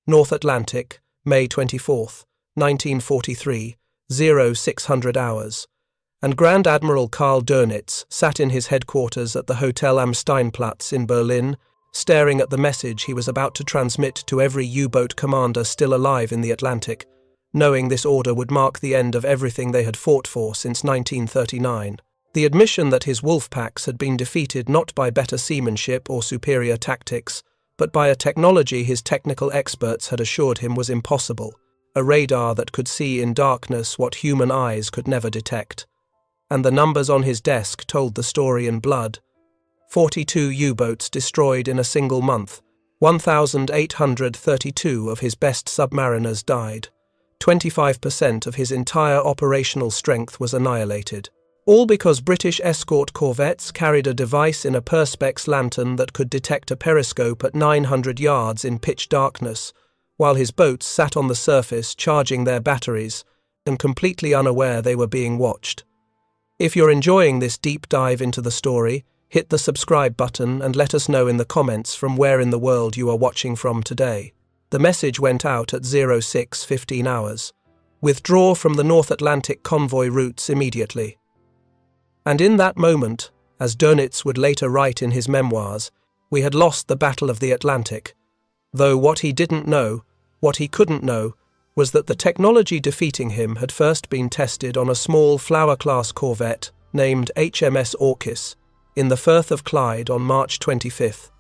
North Atlantic, May 24, 1943, 0600 hours. And Grand Admiral Karl Dönitz sat in his headquarters at the Hotel am Steinplatz in Berlin, staring at the message he was about to transmit to every U-boat commander still alive in the Atlantic, knowing this order would mark the end of everything they had fought for since 1939. The admission that his wolf packs had been defeated not by better seamanship or superior tactics, but by a technology his technical experts had assured him was impossible, a radar that could see in darkness what human eyes could never detect. And the numbers on his desk told the story in blood. 42 U-boats destroyed in a single month. 1,832 of his best submariners died. 25% of his entire operational strength was annihilated. All because British escort corvettes carried a device in a perspex lantern that could detect a periscope at 900 yards in pitch darkness, while his boats sat on the surface charging their batteries and completely unaware they were being watched. If you're enjoying this deep dive into the story, hit the subscribe button and let us know in the comments from where in the world you are watching from today. The message went out at 06:15 hours. Withdraw from the North Atlantic convoy routes immediately. And in that moment, as Dönitz would later write in his memoirs, we had lost the Battle of the Atlantic. Though what he didn't know, what he couldn't know, was that the technology defeating him had first been tested on a small Flower-class corvette named HMS Orkis in the Firth of Clyde on March 25,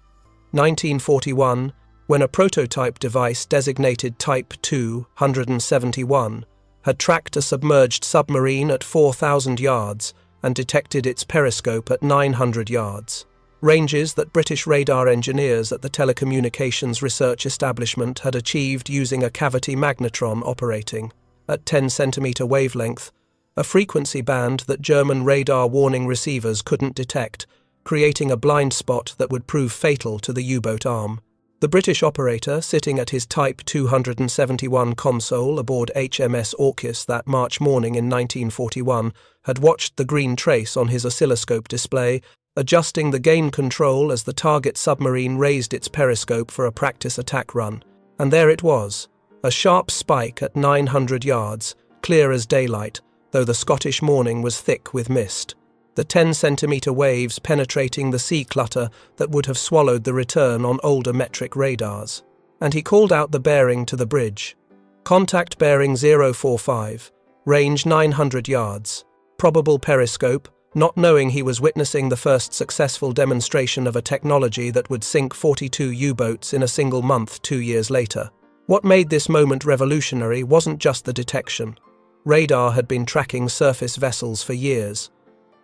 1941, when a prototype device designated Type 271 had tracked a submerged submarine at 4,000 yards and detected its periscope at 900 yards, ranges that British radar engineers at the Telecommunications Research Establishment had achieved using a cavity magnetron operating at 10 centimeter wavelength, a frequency band that German radar warning receivers couldn't detect, creating a blind spot that would prove fatal to the U-boat arm. The British operator, sitting at his Type 271 console aboard HMS Orkis that March morning in 1941, had watched the green trace on his oscilloscope display, adjusting the gain control as the target submarine raised its periscope for a practice attack run. And there it was, a sharp spike at 900 yards, clear as daylight, though the Scottish morning was thick with mist. The 10-centimeter waves penetrating the sea clutter that would have swallowed the return on older metric radars. And he called out the bearing to the bridge. Contact bearing 045, range 900 yards. Probable periscope, not knowing he was witnessing the first successful demonstration of a technology that would sink 42 U-boats in a single month 2 years later. What made this moment revolutionary wasn't just the detection. Radar had been tracking surface vessels for years.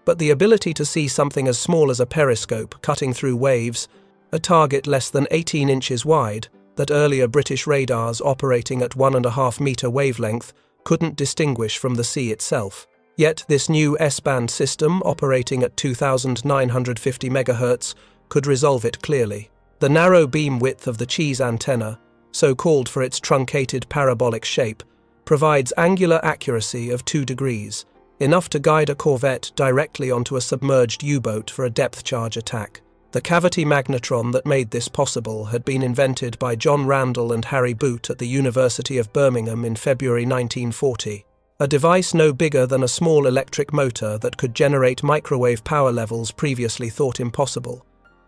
But the ability to see something as small as a periscope cutting through waves, a target less than 18 inches wide, that earlier British radars operating at 1.5 meter wavelength couldn't distinguish from the sea itself. Yet this new S-band system operating at 2,950 MHz could resolve it clearly. The narrow beam width of the cheese antenna, so called for its truncated parabolic shape, provides angular accuracy of 2 degrees, enough to guide a corvette directly onto a submerged U-boat for a depth charge attack. The cavity magnetron that made this possible had been invented by John Randall and Harry Boot at the University of Birmingham in February 1940. A device no bigger than a small electric motor that could generate microwave power levels previously thought impossible.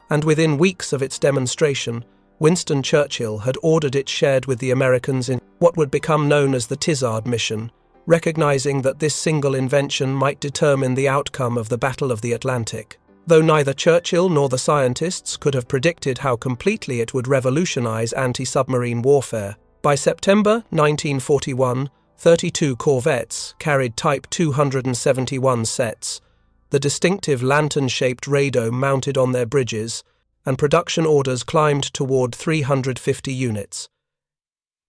And within weeks of its demonstration, Winston Churchill had ordered it shared with the Americans in what would become known as the Tizard mission, recognizing that this single invention might determine the outcome of the Battle of the Atlantic. Though neither Churchill nor the scientists could have predicted how completely it would revolutionize anti-submarine warfare, by September 1941, 32 corvettes carried Type 271 sets, the distinctive lantern-shaped radome mounted on their bridges, and production orders climbed toward 350 units.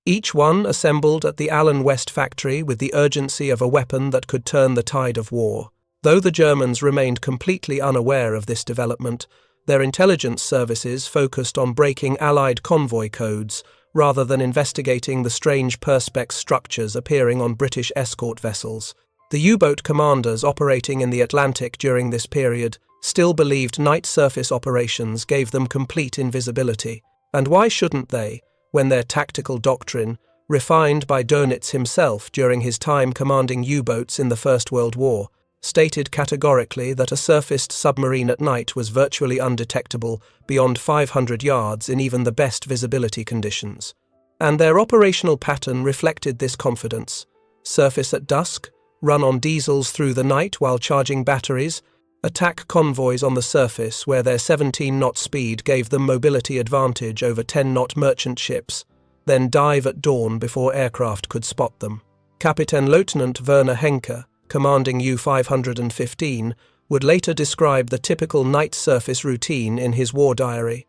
Each one assembled at the Allen West factory with the urgency of a weapon that could turn the tide of war. Though the Germans remained completely unaware of this development, their intelligence services focused on breaking Allied convoy codes rather than investigating the strange perspex structures appearing on British escort vessels. The U-boat commanders operating in the Atlantic during this period still believed night surface operations gave them complete invisibility. And why shouldn't they, when their tactical doctrine, refined by Dönitz himself during his time commanding U-boats in the First World War, stated categorically that a surfaced submarine at night was virtually undetectable beyond 500 yards in even the best visibility conditions. And their operational pattern reflected this confidence. Surface at dusk, run on diesels through the night while charging batteries, attack convoys on the surface where their 17-knot speed gave them mobility advantage over 10-knot merchant ships, then dive at dawn before aircraft could spot them. Kapitänleutnant Werner Henke, commanding U-515, would later describe the typical night surface routine in his war diary.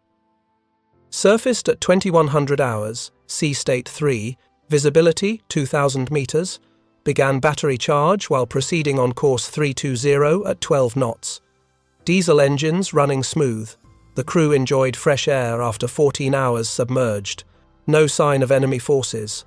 Surfaced at 2100 hours, sea state 3, visibility 2000 meters, began battery charge while proceeding on course 320 at 12 knots. Diesel engines running smooth. The crew enjoyed fresh air after 14 hours submerged. No sign of enemy forces.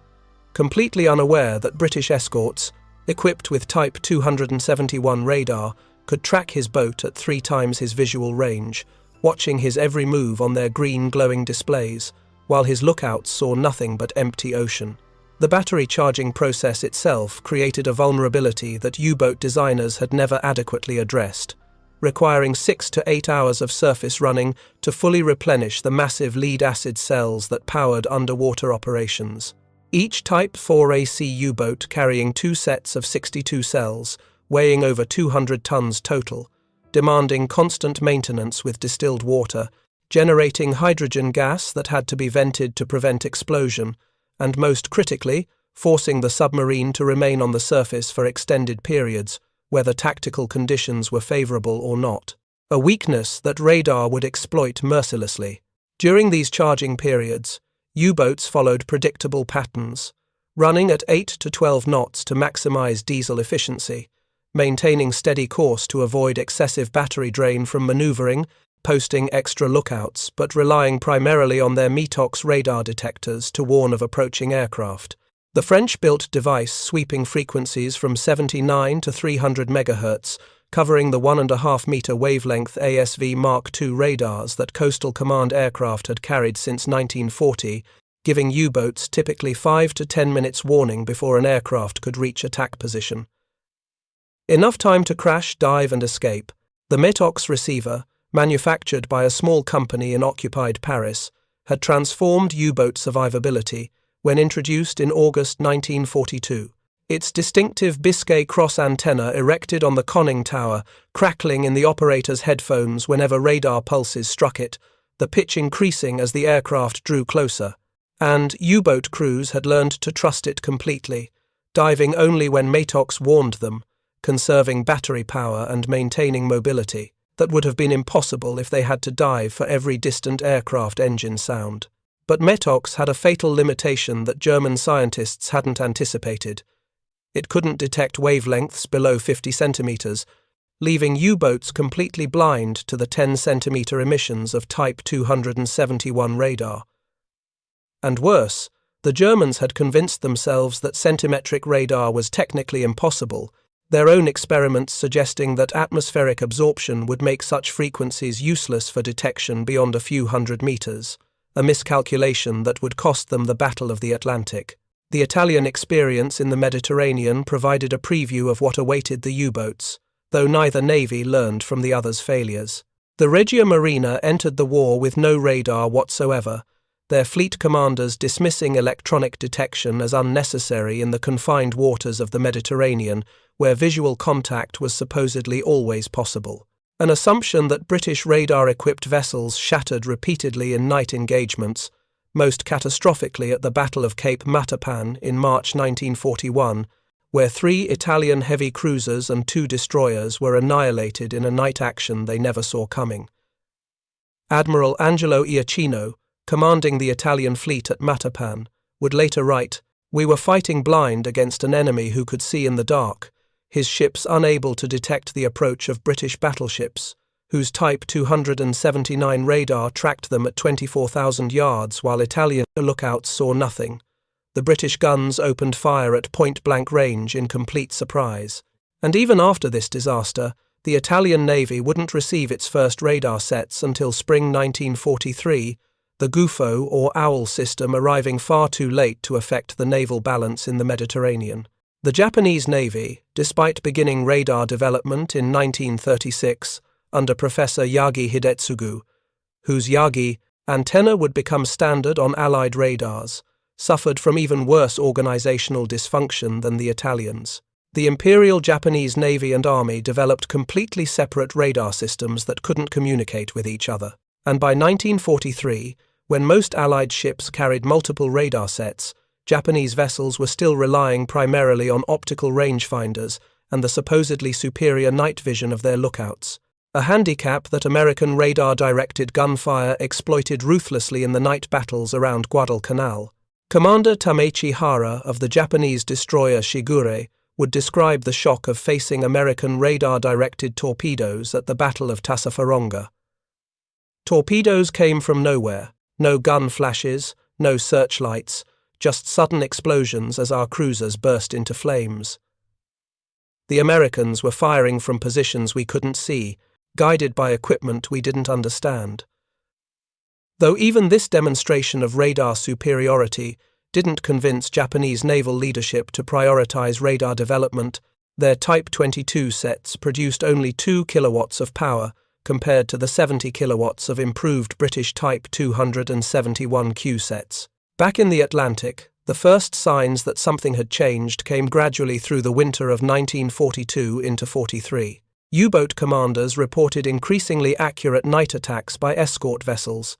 Completely unaware that British escorts, equipped with Type 271 radar, could track his boat at 3 times his visual range, watching his every move on their green glowing displays, while his lookouts saw nothing but empty ocean. The battery charging process itself created a vulnerability that U-boat designers had never adequately addressed, requiring 6 to 8 hours of surface running to fully replenish the massive lead-acid cells that powered underwater operations. Each Type 4AC U-boat carrying 2 sets of 62 cells, weighing over 200 tons total, demanding constant maintenance with distilled water, generating hydrogen gas that had to be vented to prevent explosion, and most critically, forcing the submarine to remain on the surface for extended periods, whether tactical conditions were favorable or not. A weakness that radar would exploit mercilessly. During these charging periods, U-boats followed predictable patterns, running at 8 to 12 knots to maximize diesel efficiency, maintaining steady course to avoid excessive battery drain from maneuvering, posting extra lookouts, but relying primarily on their METOX radar detectors to warn of approaching aircraft. The French-built device sweeping frequencies from 79 to 300 MHz, covering the 1.5-meter wavelength ASV Mark II radars that Coastal Command aircraft had carried since 1940, giving U-boats typically 5 to 10 minutes warning before an aircraft could reach attack position. Enough time to crash, dive and escape. The METOX receiver, manufactured by a small company in occupied Paris, had transformed U-boat survivability when introduced in August 1942. Its distinctive Biscay cross antenna erected on the conning tower, crackling in the operator's headphones whenever radar pulses struck it, the pitch increasing as the aircraft drew closer. And U-boat crews had learned to trust it completely, diving only when METOX warned them, conserving battery power and maintaining mobility that would have been impossible if they had to dive for every distant aircraft engine sound. But METOX had a fatal limitation that German scientists hadn't anticipated. It couldn't detect wavelengths below 50 centimeters, leaving U-boats completely blind to the 10-centimeter emissions of Type 271 radar. And worse, the Germans had convinced themselves that centimetric radar was technically impossible, their own experiments suggesting that atmospheric absorption would make such frequencies useless for detection beyond a few hundred meters, a miscalculation that would cost them the Battle of the Atlantic. The Italian experience in the Mediterranean provided a preview of what awaited the U-boats, though neither navy learned from the other's failures. The Regia Marina entered the war with no radar whatsoever, their fleet commanders dismissing electronic detection as unnecessary in the confined waters of the Mediterranean, where visual contact was supposedly always possible. An assumption that British radar-equipped vessels shattered repeatedly in night engagements, most catastrophically at the Battle of Cape Matapan in March 1941, where 3 Italian heavy cruisers and 2 destroyers were annihilated in a night action they never saw coming. Admiral Angelo Iachino, commanding the Italian fleet at Matapan, would later write, "We were fighting blind against an enemy who could see in the dark, his ships unable to detect the approach of British battleships, whose Type 279 radar tracked them at 24,000 yards while Italian lookouts saw nothing. The British guns opened fire at point-blank range in complete surprise. And even after this disaster, the Italian Navy wouldn't receive its first radar sets until spring 1943, the GUFO or OWL system arriving far too late to affect the naval balance in the Mediterranean. The Japanese Navy, despite beginning radar development in 1936 under Professor Yagi Hidetsugu, whose Yagi antenna would become standard on Allied radars, suffered from even worse organizational dysfunction than the Italians. The Imperial Japanese Navy and Army developed completely separate radar systems that couldn't communicate with each other. And by 1943, when most Allied ships carried multiple radar sets, Japanese vessels were still relying primarily on optical rangefinders and the supposedly superior night vision of their lookouts, a handicap that American radar-directed gunfire exploited ruthlessly in the night battles around Guadalcanal. Commander Tamechi Hara of the Japanese destroyer Shigure would describe the shock of facing American radar-directed torpedoes at the Battle of Tassafaronga. Torpedoes came from nowhere, no gun flashes, no searchlights, just sudden explosions as our cruisers burst into flames. The Americans were firing from positions we couldn't see, guided by equipment we didn't understand. Though even this demonstration of radar superiority didn't convince Japanese naval leadership to prioritize radar development, their Type 22 sets produced only 2 kilowatts of power compared to the 70 kilowatts of improved British Type 271Q sets. Back in the Atlantic, the first signs that something had changed came gradually through the winter of 1942 into 43. U-boat commanders reported increasingly accurate night attacks by escort vessels,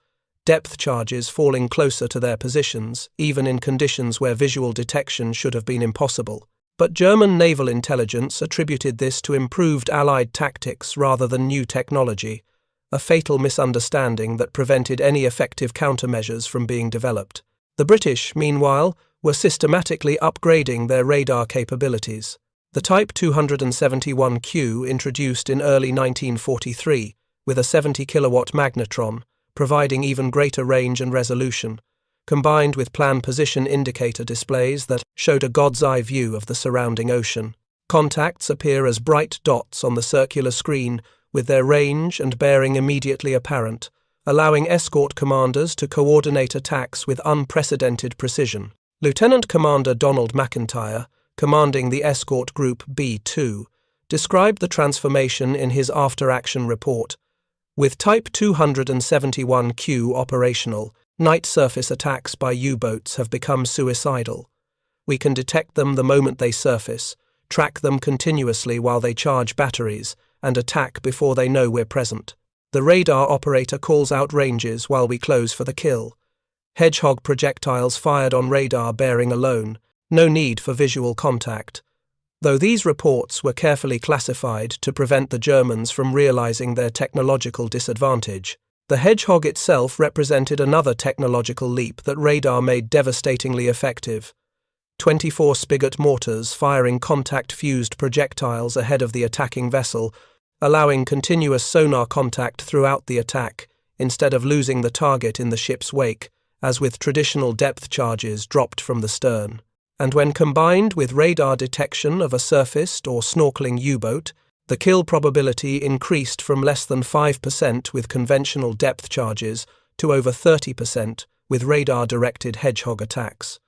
depth charges falling closer to their positions, even in conditions where visual detection should have been impossible. But German naval intelligence attributed this to improved Allied tactics rather than new technology, a fatal misunderstanding that prevented any effective countermeasures from being developed. The British, meanwhile, were systematically upgrading their radar capabilities. The Type 271Q, introduced in early 1943, with a 70 kilowatt magnetron, providing even greater range and resolution, combined with plan position indicator displays that showed a god's-eye view of the surrounding ocean. Contacts appear as bright dots on the circular screen, with their range and bearing immediately apparent, allowing escort commanders to coordinate attacks with unprecedented precision. Lieutenant Commander Donald McIntyre, commanding the escort group B-2, described the transformation in his after-action report. With Type 271Q operational, night surface attacks by U-boats have become suicidal. We can detect them the moment they surface, track them continuously while they charge batteries, and attack before they know we're present. The radar operator calls out ranges while we close for the kill. Hedgehog projectiles fired on radar bearing alone, no need for visual contact. Though these reports were carefully classified to prevent the Germans from realizing their technological disadvantage, the Hedgehog itself represented another technological leap that radar made devastatingly effective. 24 Spigot mortars firing contact-fused projectiles ahead of the attacking vessel, allowing continuous sonar contact throughout the attack, instead of losing the target in the ship's wake, as with traditional depth charges dropped from the stern. And when combined with radar detection of a surfaced or snorkeling U-boat, the kill probability increased from less than 5% with conventional depth charges to over 30% with radar-directed Hedgehog attacks.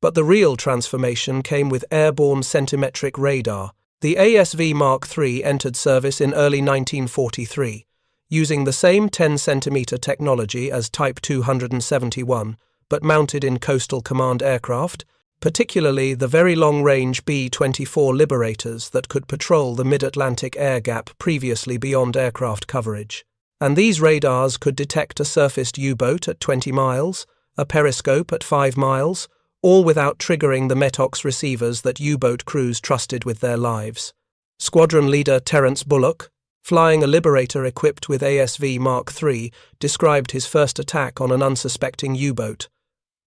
But the real transformation came with airborne centimetric radar. The ASV Mark III entered service in early 1943, using the same 10-centimeter technology as Type 271, but mounted in Coastal Command aircraft, particularly the very long-range B-24 Liberators that could patrol the mid-Atlantic air gap previously beyond aircraft coverage. And these radars could detect a surfaced U-boat at 20 miles, a periscope at 5 miles, all without triggering the METOX receivers that U-boat crews trusted with their lives. Squadron leader Terence Bullock, flying a Liberator equipped with ASV Mark III, described his first attack on an unsuspecting U-boat.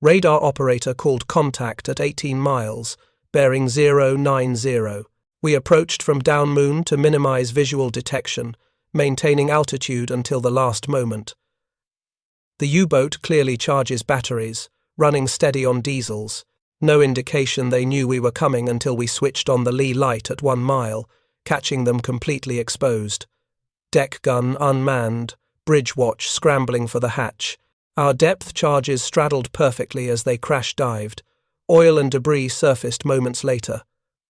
Radar operator called contact at 18 miles, bearing 090. We approached from downmoon to minimize visual detection, maintaining altitude until the last moment. The U-boat clearly charges batteries, running steady on diesels. No indication they knew we were coming until we switched on the lee light at 1 mile, catching them completely exposed. Deck gun unmanned, bridge watch scrambling for the hatch, Our depth charges straddled perfectly as they crash-dived. Oil and debris surfaced moments later.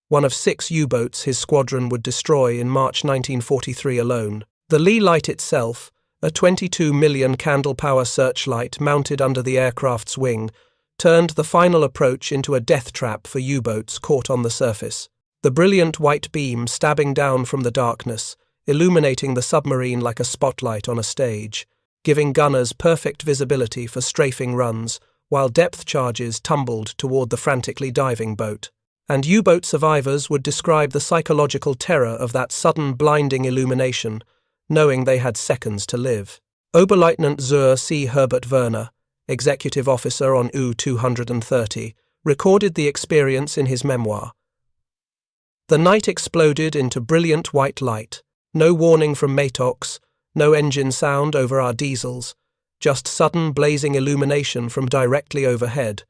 One of 6 U-boats his squadron would destroy in March 1943 alone. The Lee Light itself, a 22 million candle-power searchlight mounted under the aircraft's wing, turned the final approach into a death trap for U-boats caught on the surface. The brilliant white beam stabbing down from the darkness, illuminating the submarine like a spotlight on a stage, giving gunners perfect visibility for strafing runs, while depth charges tumbled toward the frantically diving boat. And U-boat survivors would describe the psychological terror of that sudden blinding illumination, knowing they had seconds to live. Oberleutnant Zur C. Herbert Werner, executive officer on U-230, recorded the experience in his memoir. The night exploded into brilliant white light, no warning from Matox, no engine sound over our diesels, just sudden blazing illumination from directly overhead,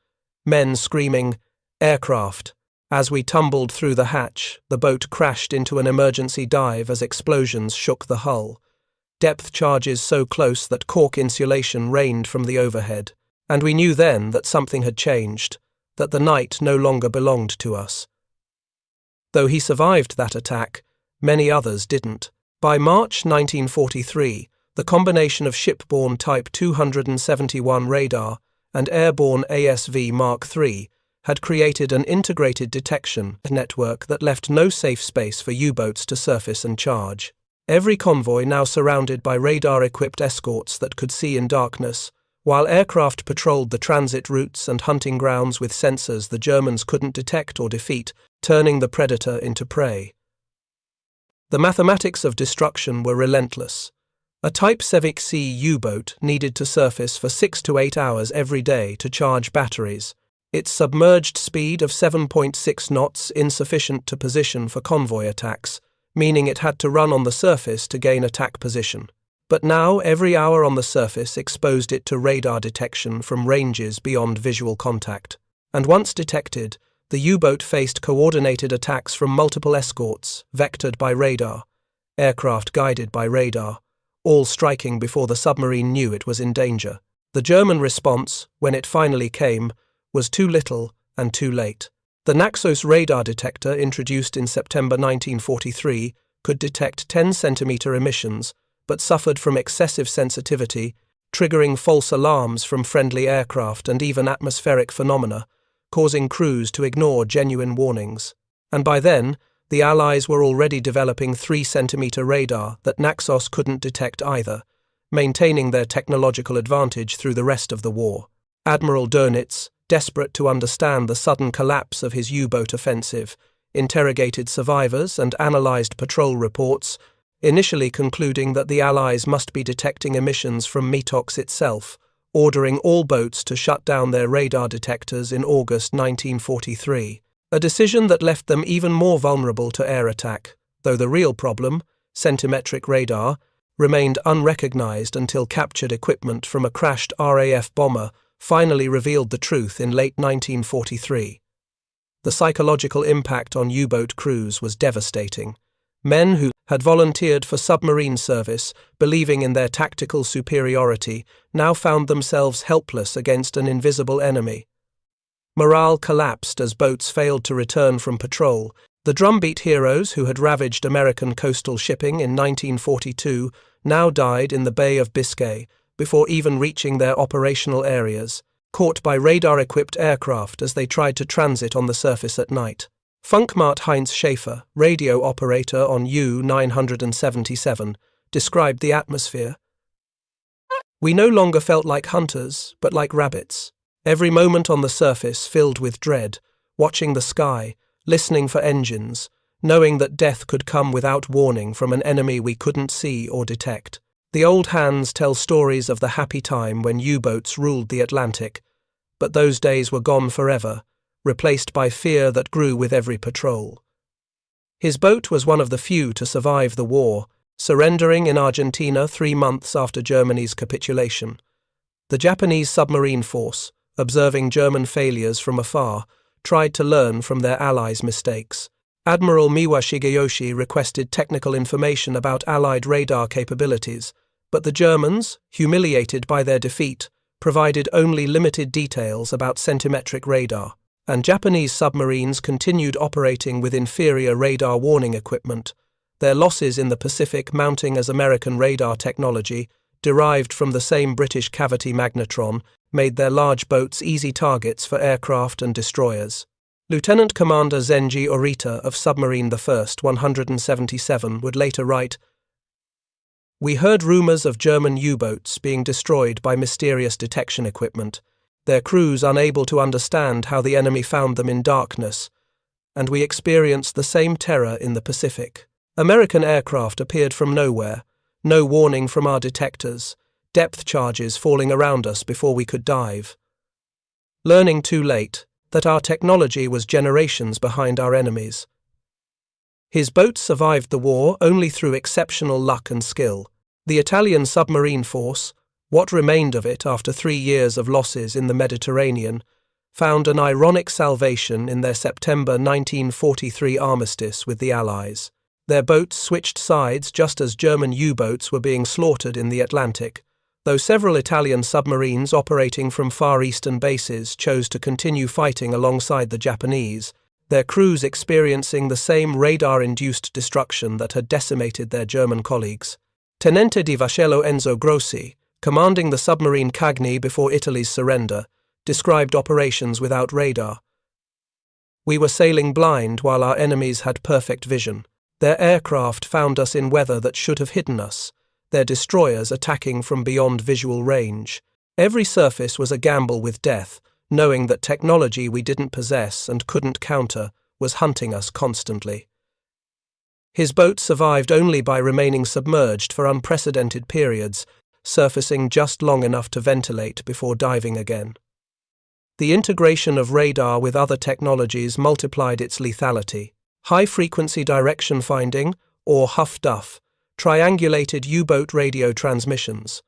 men screaming, "Aircraft!" As we tumbled through the hatch, the boat crashed into an emergency dive as explosions shook the hull. Depth charges so close that cork insulation rained from the overhead, and we knew then that something had changed, that the night no longer belonged to us. Though he survived that attack, many others didn't. By March 1943, the combination of shipborne Type 271 radar and airborne ASV Mark III had created an integrated detection network that left no safe space for U-boats to surface and charge. Every convoy now surrounded by radar-equipped escorts that could see in darkness, while aircraft patrolled the transit routes and hunting grounds with sensors the Germans couldn't detect or defeat, turning the predator into prey. The mathematics of destruction were relentless. A Type Sevik C U-boat needed to surface for 6 to 8 hours every day to charge batteries, its submerged speed of 7.6 knots insufficient to position for convoy attacks, meaning it had to run on the surface to gain attack position. But now every hour on the surface exposed it to radar detection from ranges beyond visual contact. And once detected, the U-boat faced coordinated attacks from multiple escorts, vectored by radar, aircraft guided by radar, all striking before the submarine knew it was in danger. The German response, when it finally came, was too little and too late. The Naxos radar detector, introduced in September 1943, could detect 10-centimeter emissions, but suffered from excessive sensitivity, triggering false alarms from friendly aircraft and even atmospheric phenomena, causing crews to ignore genuine warnings. And by then, the Allies were already developing 3-centimeter radar that Naxos couldn't detect either, maintaining their technological advantage through the rest of the war. Admiral Dönitz, desperate to understand the sudden collapse of his U-boat offensive, interrogated survivors and analyzed patrol reports, initially concluding that the Allies must be detecting emissions from Matox itself, ordering all boats to shut down their radar detectors in August 1943, a decision that left them even more vulnerable to air attack, though the real problem, centimetric radar, remained unrecognized until captured equipment from a crashed RAF bomber finally revealed the truth in late 1943. The psychological impact on U-boat crews was devastating. Men who had volunteered for submarine service, believing in their tactical superiority, now found themselves helpless against an invisible enemy. Morale collapsed as boats failed to return from patrol. The drumbeat heroes who had ravaged American coastal shipping in 1942 now died in the Bay of Biscay, before even reaching their operational areas, caught by radar-equipped aircraft as they tried to transit on the surface at night. Funkmart Heinz Schaefer, radio operator on U-977, described the atmosphere. "We no longer felt like hunters, but like rabbits. Every moment on the surface filled with dread, watching the sky, listening for engines, knowing that death could come without warning from an enemy we couldn't see or detect. The old hands tell stories of the happy time when U-boats ruled the Atlantic, but those days were gone forever, replaced by fear that grew with every patrol." His boat was one of the few to survive the war, surrendering in Argentina 3 months after Germany's capitulation. The Japanese submarine force, observing German failures from afar, tried to learn from their allies' mistakes. Admiral Miwa Shigeyoshi requested technical information about Allied radar capabilities, but the Germans, humiliated by their defeat, provided only limited details about centimetric radar, and Japanese submarines continued operating with inferior radar warning equipment, their losses in the Pacific mounting as American radar technology, derived from the same British cavity magnetron, made their large boats easy targets for aircraft and destroyers. Lieutenant Commander Zenji Orita of Submarine I 177 would later write, "We heard rumors of German U-boats being destroyed by mysterious detection equipment, their crews unable to understand how the enemy found them in darkness, and we experienced the same terror in the Pacific. American aircraft appeared from nowhere, no warning from our detectors, depth charges falling around us before we could dive. Learning too late that our technology was generations behind our enemies." His boat survived the war only through exceptional luck and skill. The Italian submarine force, what remained of it after 3 years of losses in the Mediterranean, found an ironic salvation in their September 1943 armistice with the Allies. Their boats switched sides just as German U-boats were being slaughtered in the Atlantic, though several Italian submarines operating from Far Eastern bases chose to continue fighting alongside the Japanese, their crews experiencing the same radar-induced destruction that had decimated their German colleagues. Tenente di Vascello Enzo Grossi, commanding the submarine Cagni before Italy's surrender, described operations without radar. "We were sailing blind while our enemies had perfect vision. Their aircraft found us in weather that should have hidden us, their destroyers attacking from beyond visual range. Every surface was a gamble with death, knowing that technology we didn't possess and couldn't counter was hunting us constantly." His boat survived only by remaining submerged for unprecedented periods, surfacing just long enough to ventilate before diving again. The integration of radar with other technologies multiplied its lethality. High-frequency direction finding, or HFDUF, triangulated U-boat radio transmissions.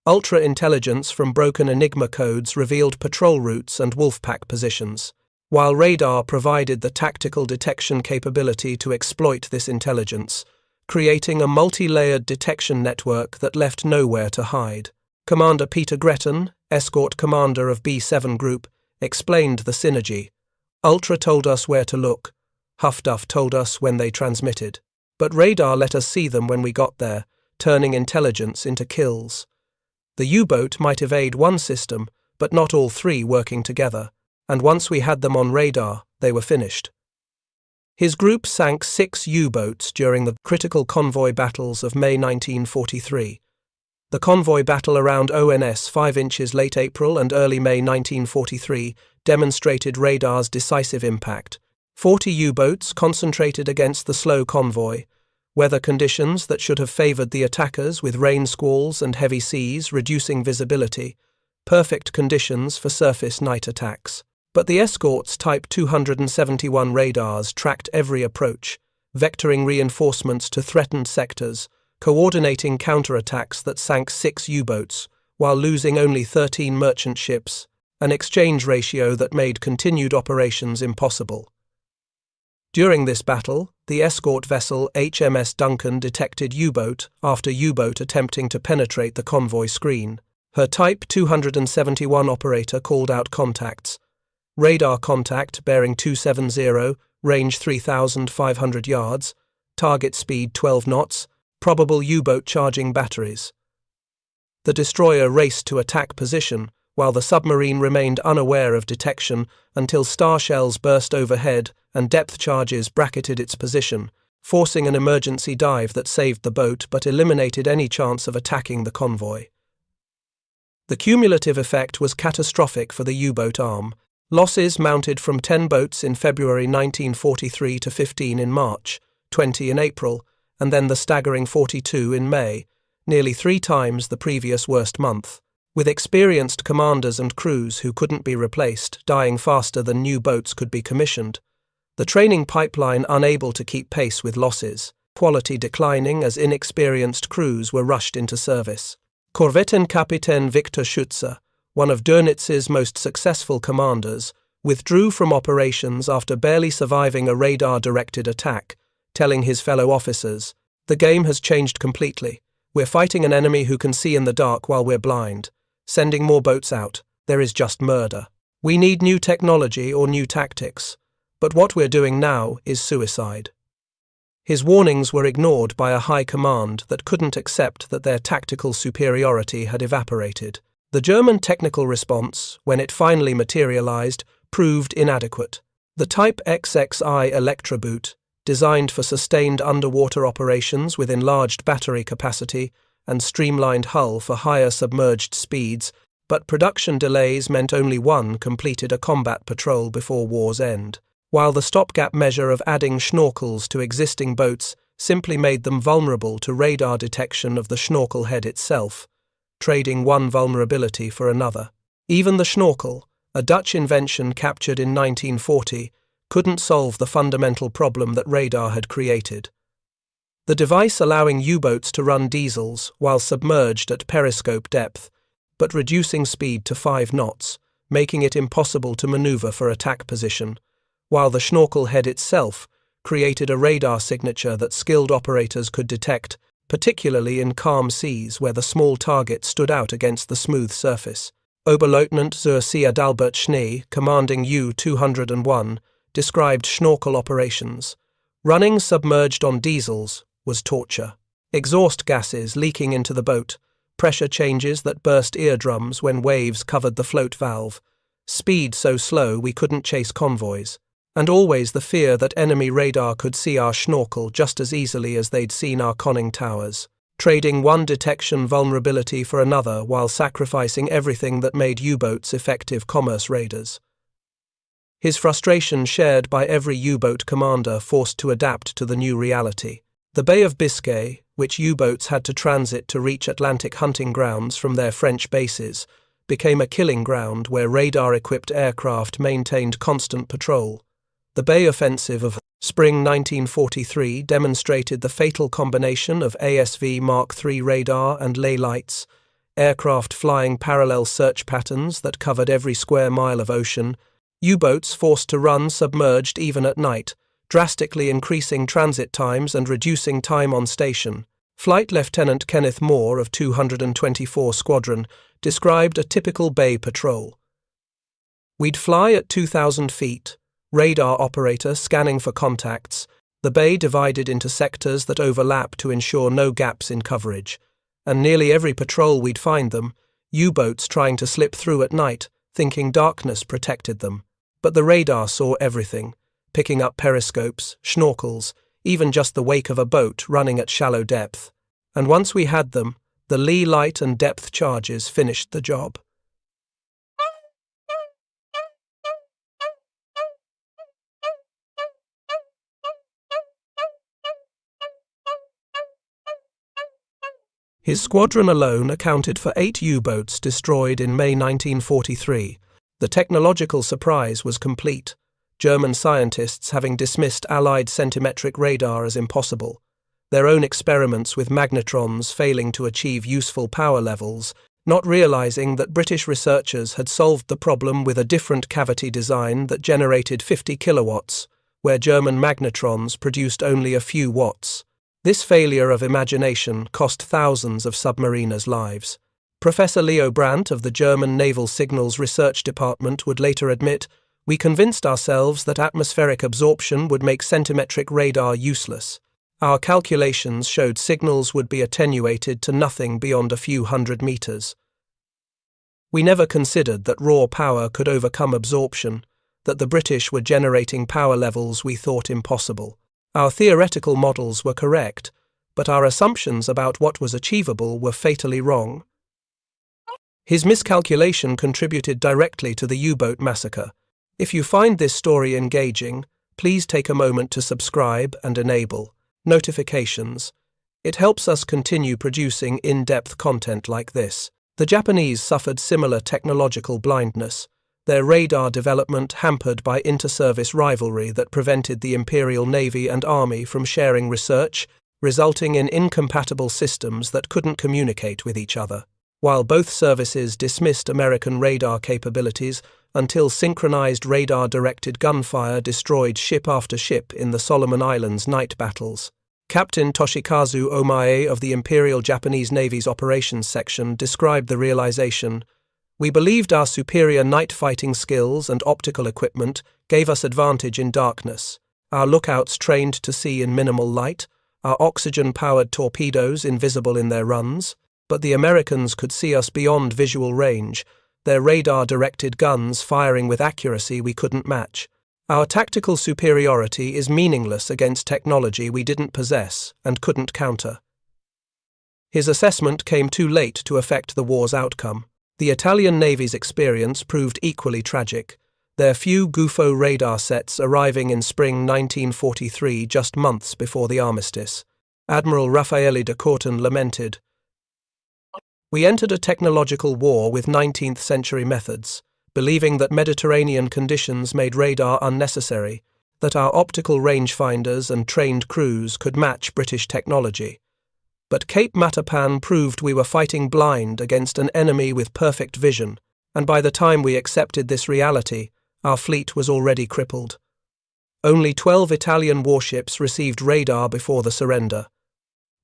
Ultra-intelligence from broken Enigma codes revealed patrol routes and wolfpack positions, while radar provided the tactical detection capability to exploit this intelligence, creating a multi-layered detection network that left nowhere to hide. Commander Peter Gretton, escort commander of B-7 Group, explained the synergy. "Ultra told us where to look. HFDUF told us when they transmitted. But radar let us see them when we got there, turning intelligence into kills. The U-boat might evade one system, but not all three working together, and once we had them on radar, they were finished." His group sank 6 U-boats during the critical convoy battles of May 1943. The convoy battle around ONS 5 inches late April and early May 1943 demonstrated radar's decisive impact. 40 U-boats concentrated against the slow convoy. Weather conditions that should have favored the attackers with rain squalls and heavy seas reducing visibility. Perfect conditions for surface night attacks. But the escort's Type 271 radars tracked every approach, vectoring reinforcements to threatened sectors, coordinating counterattacks that sank 6 U-boats, while losing only 13 merchant ships, an exchange ratio that made continued operations impossible. During this battle, the escort vessel HMS Duncan detected U-boat after U-boat attempting to penetrate the convoy screen. Her Type 271 operator called out contacts. Radar contact bearing 270, range 3,500 yards, target speed 12 knots, probable U-boat charging batteries. The destroyer raced to attack position, while the submarine remained unaware of detection until star shells burst overhead and depth charges bracketed its position, forcing an emergency dive that saved the boat but eliminated any chance of attacking the convoy. The cumulative effect was catastrophic for the U-boat arm. Losses mounted from 10 boats in February 1943 to 15 in March, 20 in April, and then the staggering 42 in May, nearly 3 times the previous worst month, with experienced commanders and crews who couldn't be replaced, dying faster than new boats could be commissioned, the training pipeline unable to keep pace with losses, quality declining as inexperienced crews were rushed into service. Korvettenkapitän Viktor Schütze, one of Dönitz's most successful commanders, withdrew from operations after barely surviving a radar-directed attack, telling his fellow officers, "The game has changed completely. We're fighting an enemy who can see in the dark while we're blind. sending more boats out. There is just murder. We need new technology or new tactics, but what we're doing now is suicide. His warnings were ignored by a high command that couldn't accept that their tactical superiority had evaporated. The German technical response, when it finally materialized, proved inadequate. The Type XXI Electroboot, designed for sustained underwater operations with enlarged battery capacity and streamlined hull for higher submerged speeds, but production delays meant only one completed a combat patrol before war's end, while the stopgap measure of adding schnorkels to existing boats simply made them vulnerable to radar detection of the schnorkel head itself, trading one vulnerability for another. Even the schnorkel, a Dutch invention captured in 1940, couldn't solve the fundamental problem that radar had created. The device allowing U-boats to run diesels while submerged at periscope depth, but reducing speed to 5 knots, making it impossible to maneuver for attack position, while the schnorkel head itself created a radar signature that skilled operators could detect, particularly in calm seas where the small target stood out against the smooth surface. Oberleutnant zur See Adalbert Schnee, commanding U-201, described schnorkel operations. Running submerged on diesels was torture. Exhaust gases leaking into the boat, pressure changes that burst eardrums when waves covered the float valve, speed so slow we couldn't chase convoys, and always the fear that enemy radar could see our schnorkel just as easily as they'd seen our conning towers, trading one detection vulnerability for another while sacrificing everything that made U-boats effective commerce raiders. His frustration shared by every U-boat commander forced to adapt to the new reality. The Bay of Biscay, which U-boats had to transit to reach Atlantic hunting grounds from their French bases, became a killing ground where radar-equipped aircraft maintained constant patrol. The Bay Offensive of spring 1943 demonstrated the fatal combination of ASV Mark III radar and ley lights, aircraft flying parallel search patterns that covered every square mile of ocean, U-boats forced to run submerged even at night, drastically increasing transit times and reducing time on station. Flight Lieutenant Kenneth Moore of 224 Squadron described a typical bay patrol. We'd fly at 2,000 feet, radar operator scanning for contacts, the bay divided into sectors that overlap to ensure no gaps in coverage, and nearly every patrol we'd find them, U-boats trying to slip through at night, thinking darkness protected them. But the radar saw everything, picking up periscopes, schnorkels, even just the wake of a boat running at shallow depth. And once we had them, the lee light and depth charges finished the job. His squadron alone accounted for 8 U-boats destroyed in May 1943. The technological surprise was complete, German scientists having dismissed Allied centimetric radar as impossible, their own experiments with magnetrons failing to achieve useful power levels, not realizing that British researchers had solved the problem with a different cavity design that generated 50 kilowatts, where German magnetrons produced only a few watts. This failure of imagination cost thousands of submariners' lives. Professor Leo Brandt of the German Naval Signals Research Department would later admit, "We convinced ourselves that atmospheric absorption would make centimetric radar useless. Our calculations showed signals would be attenuated to nothing beyond a few hundred meters. We never considered that raw power could overcome absorption, that the British were generating power levels we thought impossible. Our theoretical models were correct, but our assumptions about what was achievable were fatally wrong." His miscalculation contributed directly to the U-boat massacre. If you find this story engaging, please take a moment to subscribe and enable notifications. It helps us continue producing in-depth content like this. The Japanese suffered similar technological blindness, their radar development hampered by inter-service rivalry that prevented the Imperial Navy and Army from sharing research, resulting in incompatible systems that couldn't communicate with each other. While both services dismissed American radar capabilities until synchronized radar-directed gunfire destroyed ship after ship in the Solomon Islands night battles. Captain Toshikazu Omae of the Imperial Japanese Navy's Operations Section described the realization: "We believed our superior night fighting skills and optical equipment gave us advantage in darkness. Our lookouts trained to see in minimal light, our oxygen-powered torpedoes invisible in their runs, but the Americans could see us beyond visual range, their radar-directed guns firing with accuracy we couldn't match. Our tactical superiority is meaningless against technology we didn't possess and couldn't counter." His assessment came too late to affect the war's outcome. The Italian Navy's experience proved equally tragic, their few Gufo radar sets arriving in spring 1943, just months before the armistice. Admiral Raffaele de Corton lamented, "We entered a technological war with 19th-century methods, believing that Mediterranean conditions made radar unnecessary, that our optical rangefinders and trained crews could match British technology. But Cape Matapan proved we were fighting blind against an enemy with perfect vision, and by the time we accepted this reality, our fleet was already crippled. Only 12 Italian warships received radar before the surrender.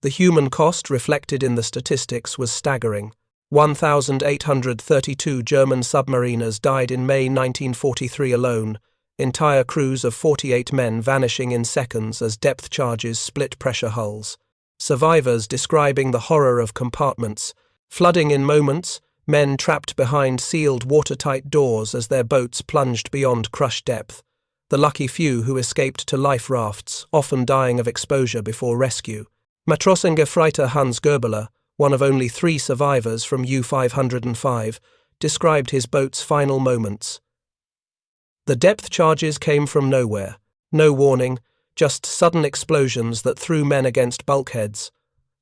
The human cost reflected in the statistics was staggering. 1,832 German submariners died in May 1943 alone, entire crews of 48 men vanishing in seconds as depth charges split pressure hulls. Survivors describing the horror of compartments, flooding in moments, men trapped behind sealed watertight doors as their boats plunged beyond crush depth, the lucky few who escaped to life rafts, often dying of exposure before rescue. Matrosengefreiter Hans Gerbeler, one of only 3 survivors from U-505, described his boat's final moments. "The depth charges came from nowhere, no warning, just sudden explosions that threw men against bulkheads.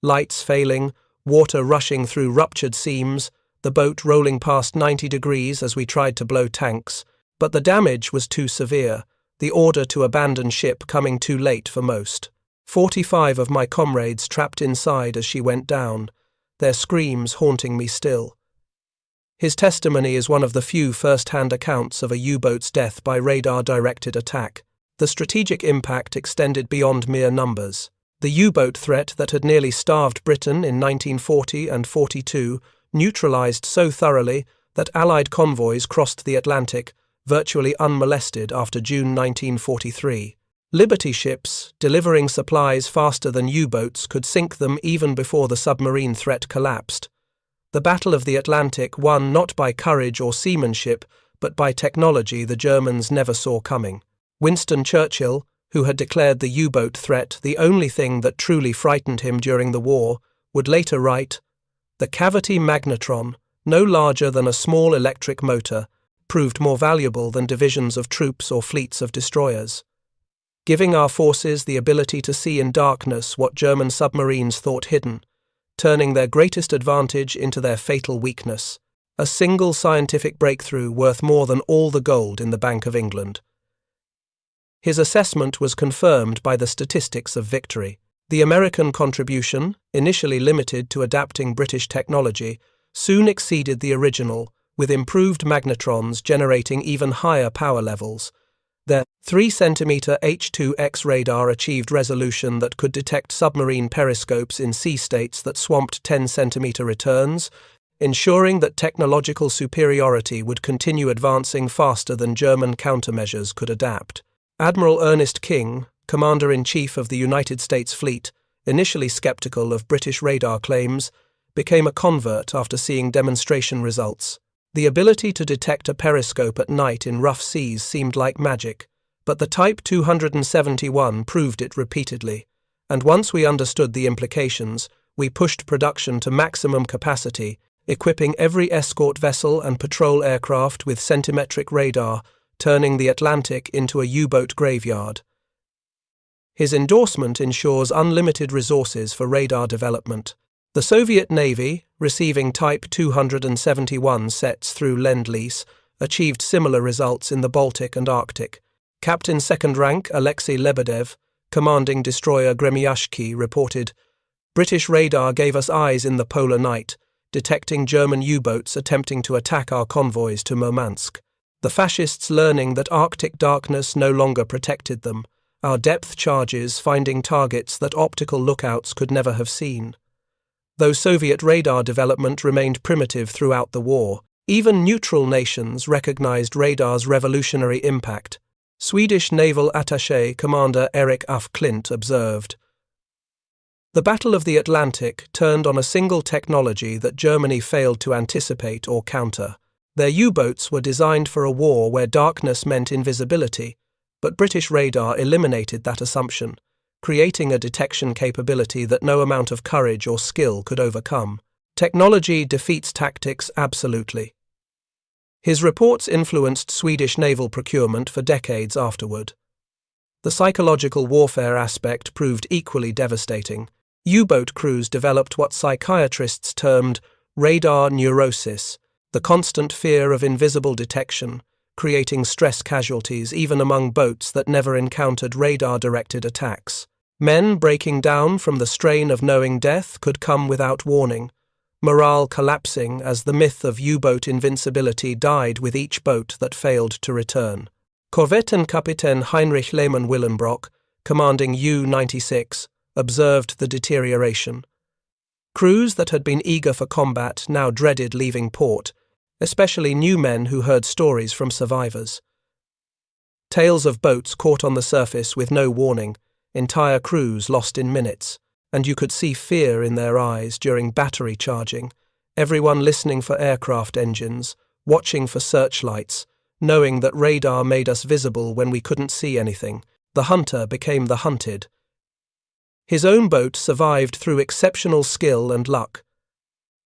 Lights failing, water rushing through ruptured seams, the boat rolling past 90 degrees as we tried to blow tanks, but the damage was too severe, the order to abandon ship coming too late for most. 45 of my comrades trapped inside as she went down, their screams haunting me still." His testimony is one of the few first-hand accounts of a U-boat's death by radar-directed attack. The strategic impact extended beyond mere numbers. The U-boat threat that had nearly starved Britain in 1940 and 42 neutralized so thoroughly that Allied convoys crossed the Atlantic, virtually unmolested after June 1943. Liberty ships, delivering supplies faster than U-boats, could sink them even before the submarine threat collapsed. The Battle of the Atlantic won not by courage or seamanship, but by technology the Germans never saw coming. Winston Churchill, who had declared the U-boat threat the only thing that truly frightened him during the war, would later write, "The cavity magnetron, no larger than a small electric motor, proved more valuable than divisions of troops or fleets of destroyers, giving our forces the ability to see in darkness what German submarines thought hidden, turning their greatest advantage into their fatal weakness. A single scientific breakthrough worth more than all the gold in the Bank of England." His assessment was confirmed by the statistics of victory. The American contribution, initially limited to adapting British technology, soon exceeded the original, with improved magnetrons generating even higher power levels. Their 3-centimeter H2X radar achieved resolution that could detect submarine periscopes in sea states that swamped 10-centimeter returns, ensuring that technological superiority would continue advancing faster than German countermeasures could adapt. Admiral Ernest King, Commander-in-Chief of the United States Fleet, initially skeptical of British radar claims, became a convert after seeing demonstration results. The ability to detect a periscope at night in rough seas seemed like magic, but the Type 271 proved it repeatedly, and once we understood the implications, we pushed production to maximum capacity, equipping every escort vessel and patrol aircraft with centimetric radar, turning the Atlantic into a U-boat graveyard. His endorsement ensures unlimited resources for radar development. The Soviet Navy, receiving Type 271 sets through Lend-Lease, achieved similar results in the Baltic and Arctic. Captain Second Rank Alexei Lebedev, commanding destroyer Gremyashki, reported, "British radar gave us eyes in the polar night, detecting German U-boats attempting to attack our convoys to Murmansk. The fascists learning that Arctic darkness no longer protected them, our depth charges finding targets that optical lookouts could never have seen. Though Soviet radar development remained primitive throughout the war, even neutral nations recognized radar's revolutionary impact. Swedish Naval Attaché Commander Erik af Klint observed, "The Battle of the Atlantic turned on a single technology that Germany failed to anticipate or counter. Their U-boats were designed for a war where darkness meant invisibility, but British radar eliminated that assumption, creating a detection capability that no amount of courage or skill could overcome. Technology defeats tactics absolutely." His reports influenced Swedish naval procurement for decades afterward. The psychological warfare aspect proved equally devastating. U-boat crews developed what psychiatrists termed radar neurosis, the constant fear of invisible detection, creating stress casualties even among boats that never encountered radar-directed attacks. Men breaking down from the strain of knowing death could come without warning, morale collapsing as the myth of U-boat invincibility died with each boat that failed to return. Korvettenkapitän Heinrich Lehmann-Willenbrock, commanding U-96, observed the deterioration. Crews that had been eager for combat now dreaded leaving port, especially new men who heard stories from survivors. Tales of boats caught on the surface with no warning, entire crews lost in minutes, and you could see fear in their eyes during battery charging, everyone listening for aircraft engines, watching for searchlights, knowing that radar made us visible when we couldn't see anything. The hunter became the hunted. His own boat survived through exceptional skill and luck.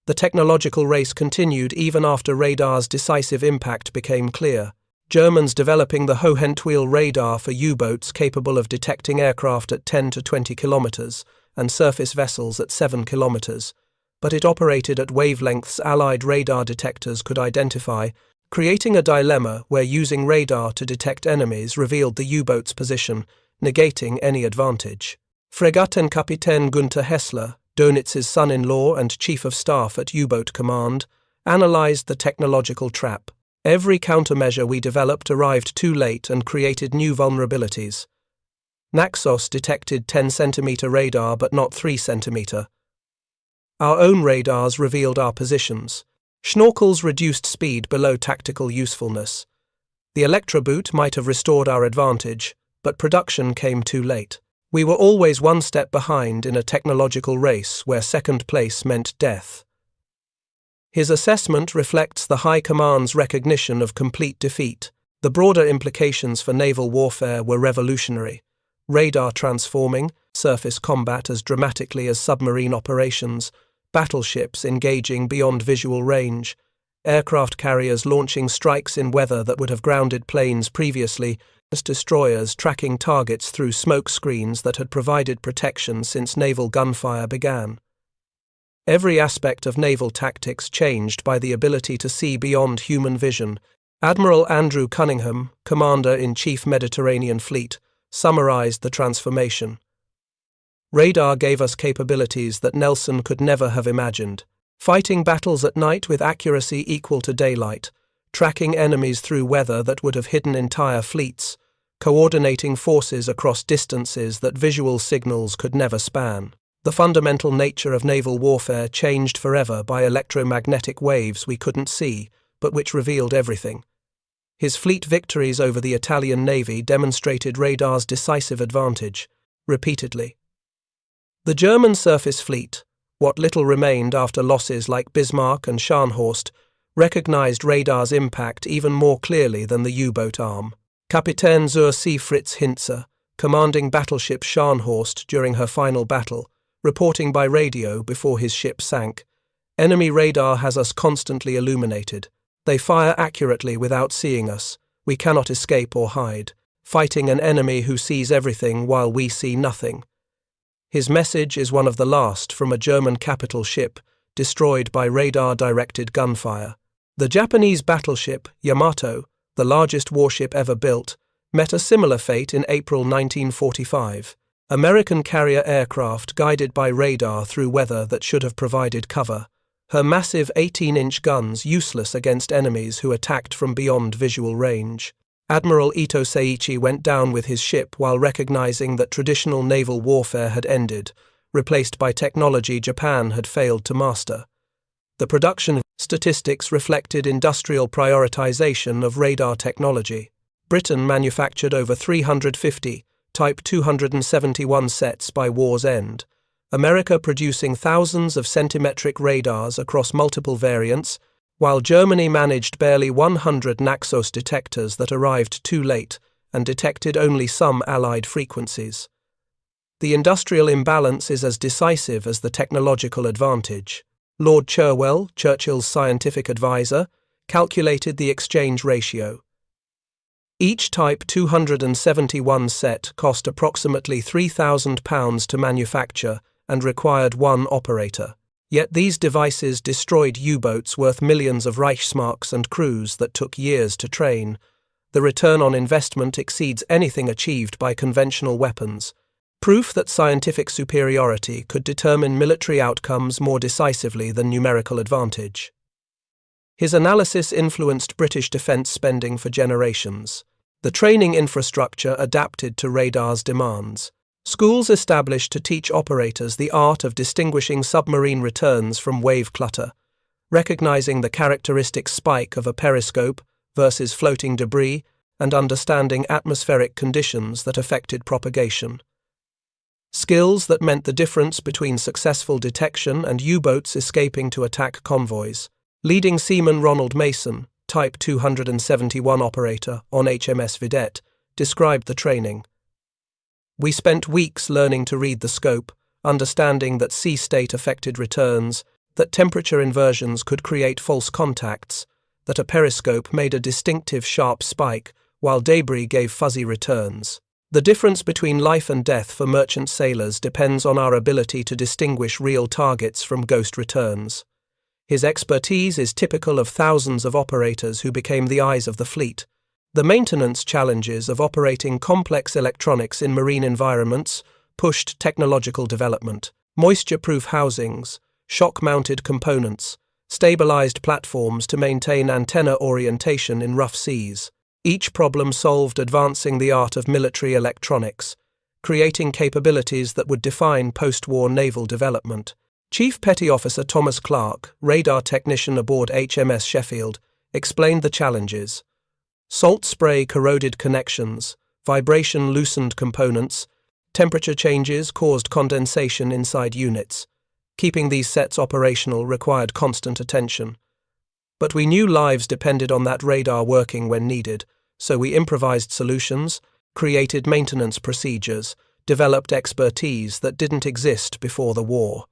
The technological race continued even after radar's decisive impact became clear. Germans developing the Hohentuel radar for U-boats capable of detecting aircraft at 10 to 20 kilometers and surface vessels at 7 kilometers, but it operated at wavelengths Allied radar detectors could identify, creating a dilemma where using radar to detect enemies revealed the U-boat's position, negating any advantage. Fregattenkapitän Günther Hessler, Dönitz's son-in-law and chief of staff at U-boat command, analyzed the technological trap. Every countermeasure we developed arrived too late and created new vulnerabilities. Naxos detected 10-centimeter radar but not 3-centimeter. Our own radars revealed our positions. Schnorkels reduced speed below tactical usefulness. The Electroboot might have restored our advantage, but production came too late. We were always one step behind in a technological race where second place meant death. His assessment reflects the High Command's recognition of complete defeat. The broader implications for naval warfare were revolutionary. Radar transforming, surface combat as dramatically as submarine operations, battleships engaging beyond visual range, aircraft carriers launching strikes in weather that would have grounded planes previously, as destroyers tracking targets through smoke screens that had provided protection since naval gunfire began. Every aspect of naval tactics changed by the ability to see beyond human vision. Admiral Andrew Cunningham, Commander-in-Chief Mediterranean Fleet, summarized the transformation. Radar gave us capabilities that Nelson could never have imagined. Fighting battles at night with accuracy equal to daylight, tracking enemies through weather that would have hidden entire fleets, coordinating forces across distances that visual signals could never span. The fundamental nature of naval warfare changed forever by electromagnetic waves we couldn't see, but which revealed everything. His fleet victories over the Italian Navy demonstrated radar's decisive advantage, repeatedly. The German surface fleet, what little remained after losses like Bismarck and Scharnhorst, recognized radar's impact even more clearly than the U-boat arm. Kapitän zur See Fritz Hintze, commanding battleship Scharnhorst during her final battle, reporting by radio before his ship sank, "Enemy radar has us constantly illuminated. They fire accurately without seeing us. We cannot escape or hide, fighting an enemy who sees everything while we see nothing." His message is one of the last from a German capital ship destroyed by radar-directed gunfire. The Japanese battleship Yamato, the largest warship ever built, met a similar fate in April 1945. American carrier aircraft guided by radar through weather that should have provided cover, her massive 18-inch guns useless against enemies who attacked from beyond visual range. Admiral Ito Seiichi went down with his ship while recognizing that traditional naval warfare had ended, replaced by technology Japan had failed to master. The production statistics reflected industrial prioritization of radar technology. Britain manufactured over 350 Type 271 sets by war's end, America producing thousands of centimetric radars across multiple variants, while Germany managed barely 100 Naxos detectors that arrived too late and detected only some Allied frequencies. The industrial imbalance is as decisive as the technological advantage. Lord Cherwell, Churchill's scientific advisor, calculated the exchange ratio. Each Type 271 set cost approximately £3,000 to manufacture and required one operator. Yet these devices destroyed U-boats worth millions of Reichsmarks and crews that took years to train. The return on investment exceeds anything achieved by conventional weapons. Proof that scientific superiority could determine military outcomes more decisively than numerical advantage. His analysis influenced British defence spending for generations. The training infrastructure adapted to radar's demands. Schools established to teach operators the art of distinguishing submarine returns from wave clutter, recognizing the characteristic spike of a periscope versus floating debris, and understanding atmospheric conditions that affected propagation. Skills that meant the difference between successful detection and U-boats escaping to attack convoys. Leading seaman Ronald Mason, Type 271 operator on HMS Vidette, described the training. We spent weeks learning to read the scope, understanding that sea state affected returns, that temperature inversions could create false contacts, that a periscope made a distinctive sharp spike, while debris gave fuzzy returns. The difference between life and death for merchant sailors depends on our ability to distinguish real targets from ghost returns. His expertise is typical of thousands of operators who became the eyes of the fleet. The maintenance challenges of operating complex electronics in marine environments pushed technological development. Moisture-proof housings, shock-mounted components, stabilized platforms to maintain antenna orientation in rough seas. Each problem solved advancing the art of military electronics, creating capabilities that would define post-war naval development. Chief Petty Officer Thomas Clark, radar technician aboard HMS Sheffield, explained the challenges. Salt spray corroded connections, vibration loosened components, temperature changes caused condensation inside units. Keeping these sets operational required constant attention. But we knew lives depended on that radar working when needed, so we improvised solutions, created maintenance procedures, developed expertise that didn't exist before the war.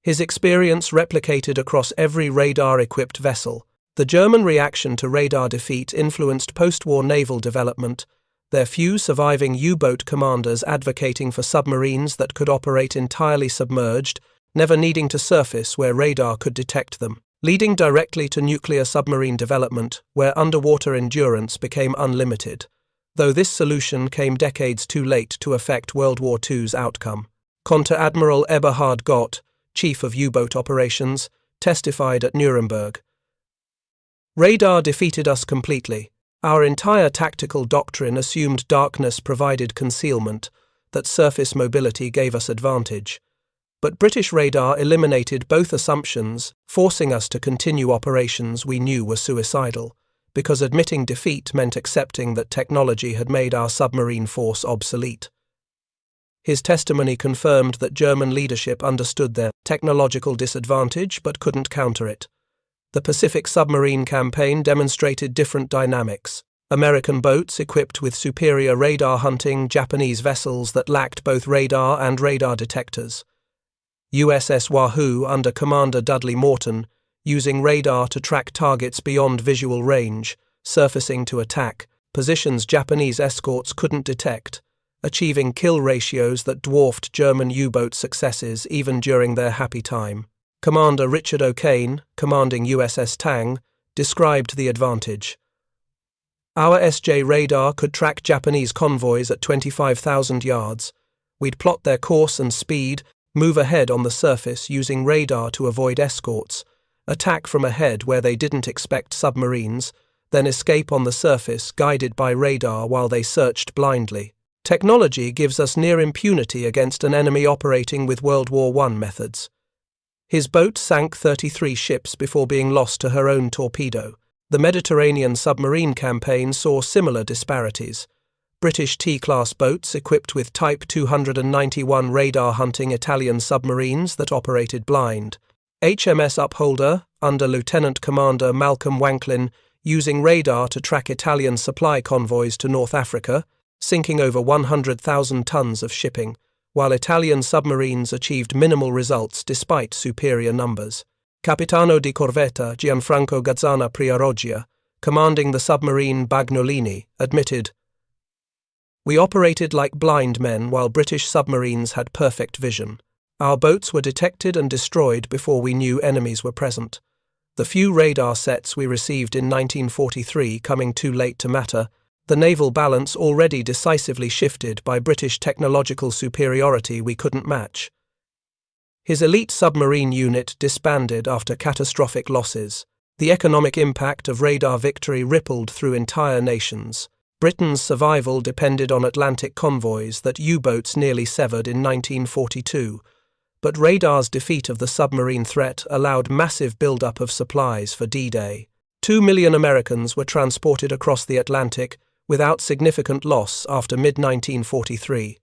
His experience replicated across every radar-equipped vessel. The German reaction to radar defeat influenced post-war naval development, their few surviving U-boat commanders advocating for submarines that could operate entirely submerged, never needing to surface where radar could detect them, leading directly to nuclear submarine development, where underwater endurance became unlimited, though this solution came decades too late to affect World War II's outcome. Conter-Admiral Eberhard Gott, chief of U-boat operations, testified at Nuremberg. Radar defeated us completely. Our entire tactical doctrine assumed darkness provided concealment, that surface mobility gave us advantage. But British radar eliminated both assumptions, forcing us to continue operations we knew were suicidal, because admitting defeat meant accepting that technology had made our submarine force obsolete. His testimony confirmed that German leadership understood their technological disadvantage but couldn't counter it. The Pacific submarine campaign demonstrated different dynamics. American boats equipped with superior radar hunting, Japanese vessels that lacked both radar and radar detectors. USS Wahoo under Commander Dudley Morton, using radar to track targets beyond visual range, surfacing to attack, positions Japanese escorts couldn't detect, achieving kill ratios that dwarfed German U-boat successes even during their happy time. Commander Richard O'Kane, commanding USS Tang, described the advantage. Our SJ radar could track Japanese convoys at 25,000 yards. We'd plot their course and speed, move ahead on the surface using radar to avoid escorts, attack from ahead where they didn't expect submarines, then escape on the surface guided by radar while they searched blindly. Technology gives us near impunity against an enemy operating with World War I methods. His boat sank 33 ships before being lost to her own torpedo. The Mediterranean submarine campaign saw similar disparities. British T-class boats equipped with Type 291 radar-hunting Italian submarines that operated blind. HMS Upholder, under Lieutenant Commander Malcolm Wanklyn, using radar to track Italian supply convoys to North Africa, sinking over 100,000 tons of shipping, while Italian submarines achieved minimal results despite superior numbers. Capitano di Corvetta Gianfranco Gazzana Priaroggia, commanding the submarine Bagnolini, admitted, "We operated like blind men while British submarines had perfect vision. Our boats were detected and destroyed before we knew enemies were present. The few radar sets we received in 1943 coming too late to matter, the naval balance already decisively shifted by British technological superiority we couldn't match." His elite submarine unit disbanded after catastrophic losses. The economic impact of radar victory rippled through entire nations. Britain's survival depended on Atlantic convoys that U-boats nearly severed in 1942, but radar's defeat of the submarine threat allowed massive buildup of supplies for D-Day. 2 million Americans were transported across the Atlantic without significant loss after mid-1943.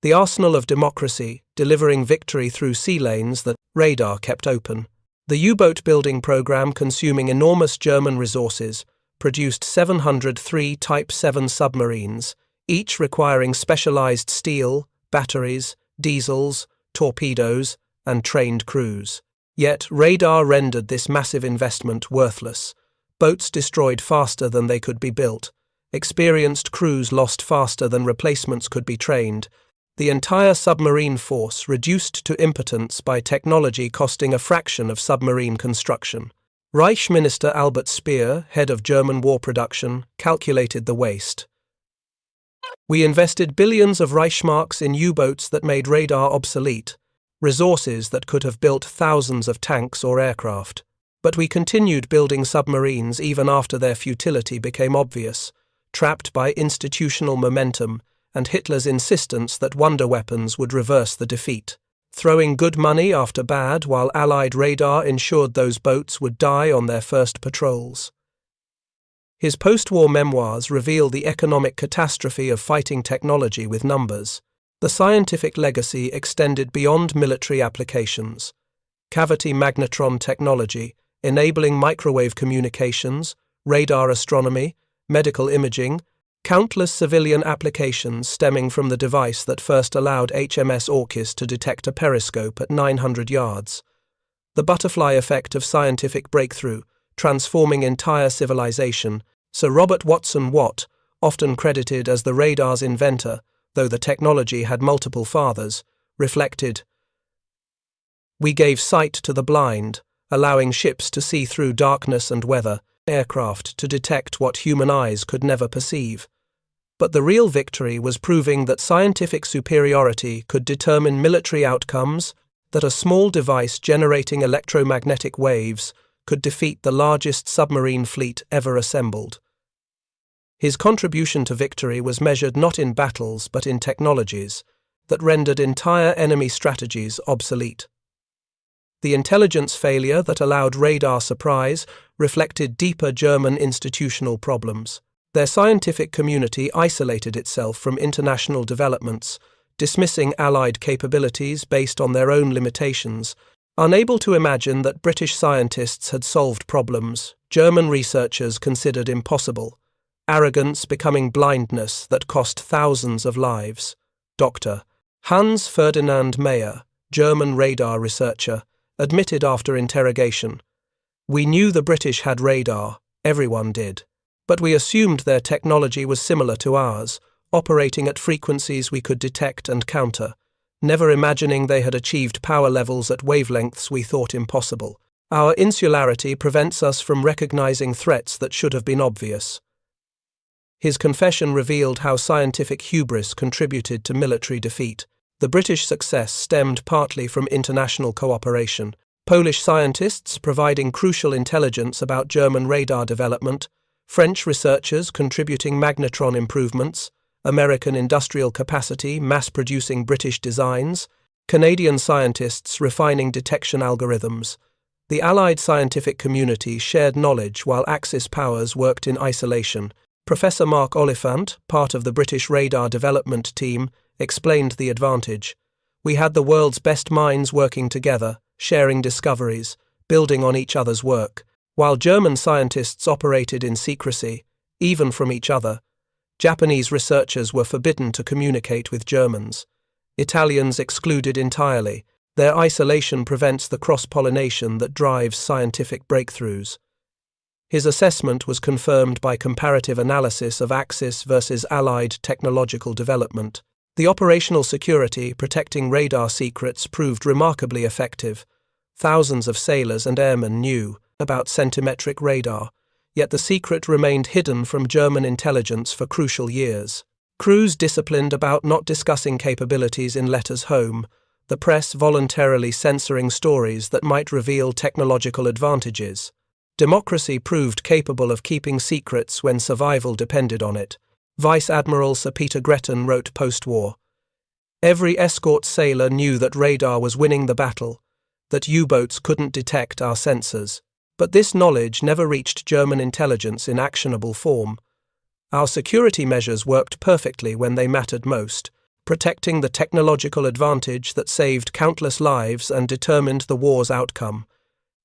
The arsenal of democracy, delivering victory through sea lanes that radar kept open. The U-boat building program, consuming enormous German resources, produced 703 Type 7 submarines, each requiring specialized steel, batteries, diesels, torpedoes, and trained crews. Yet radar rendered this massive investment worthless. Boats destroyed faster than they could be built. Experienced crews lost faster than replacements could be trained. The entire submarine force reduced to impotence by technology costing a fraction of submarine construction. Reich Minister Albert Speer, head of German war production, calculated the waste. "We invested billions of Reichsmarks in U-boats that made radar obsolete, resources that could have built thousands of tanks or aircraft. But we continued building submarines even after their futility became obvious, trapped by institutional momentum and Hitler's insistence that wonder weapons would reverse the defeat, throwing good money after bad while Allied radar ensured those boats would die on their first patrols." His post-war memoirs reveal the economic catastrophe of fighting technology with numbers. The scientific legacy extended beyond military applications. Cavity magnetron technology, enabling microwave communications, radar astronomy, medical imaging, countless civilian applications stemming from the device that first allowed HMS Orcus to detect a periscope at 900 yards. The butterfly effect of scientific breakthrough, transforming entire civilization. Sir Robert Watson Watt, often credited as the radar's inventor, though the technology had multiple fathers, reflected, "We gave sight to the blind, allowing ships to see through darkness and weather, aircraft to detect what human eyes could never perceive. But the real victory was proving that scientific superiority could determine military outcomes, that a small device generating electromagnetic waves could defeat the largest submarine fleet ever assembled." His contribution to victory was measured not in battles but in technologies that rendered entire enemy strategies obsolete. The intelligence failure that allowed radar surprise reflected deeper German institutional problems. Their scientific community isolated itself from international developments, dismissing Allied capabilities based on their own limitations. Unable to imagine that British scientists had solved problems German researchers considered impossible, arrogance becoming blindness that cost thousands of lives. Dr. Hans Ferdinand Mayer, German radar researcher, admitted after interrogation, "We knew the British had radar, everyone did, but we assumed their technology was similar to ours, operating at frequencies we could detect and counter, never imagining they had achieved power levels at wavelengths we thought impossible. Our insularity prevents us from recognizing threats that should have been obvious." His confession revealed how scientific hubris contributed to military defeat. The British success stemmed partly from international cooperation, Polish scientists providing crucial intelligence about German radar development, French researchers contributing magnetron improvements, American industrial capacity mass-producing British designs, Canadian scientists refining detection algorithms. The Allied scientific community shared knowledge while Axis powers worked in isolation. Professor Mark Oliphant, part of the British radar development team, explained the advantage. We had the world's best minds working together, sharing discoveries, building on each other's work. While German scientists operated in secrecy, even from each other, Japanese researchers were forbidden to communicate with Germans. Italians excluded entirely. Their isolation prevents the cross-pollination that drives scientific breakthroughs. His assessment was confirmed by comparative analysis of Axis versus Allied technological development. The operational security protecting radar secrets proved remarkably effective. Thousands of sailors and airmen knew about centimetric radar, yet the secret remained hidden from German intelligence for crucial years. Crews disciplined about not discussing capabilities in letters home, the press voluntarily censoring stories that might reveal technological advantages. Democracy proved capable of keeping secrets when survival depended on it. Vice Admiral Sir Peter Gretton wrote post-war, "Every escort sailor knew that radar was winning the battle, that U-boats couldn't detect our sensors. But this knowledge never reached German intelligence in actionable form. Our security measures worked perfectly when they mattered most, protecting the technological advantage that saved countless lives and determined the war's outcome."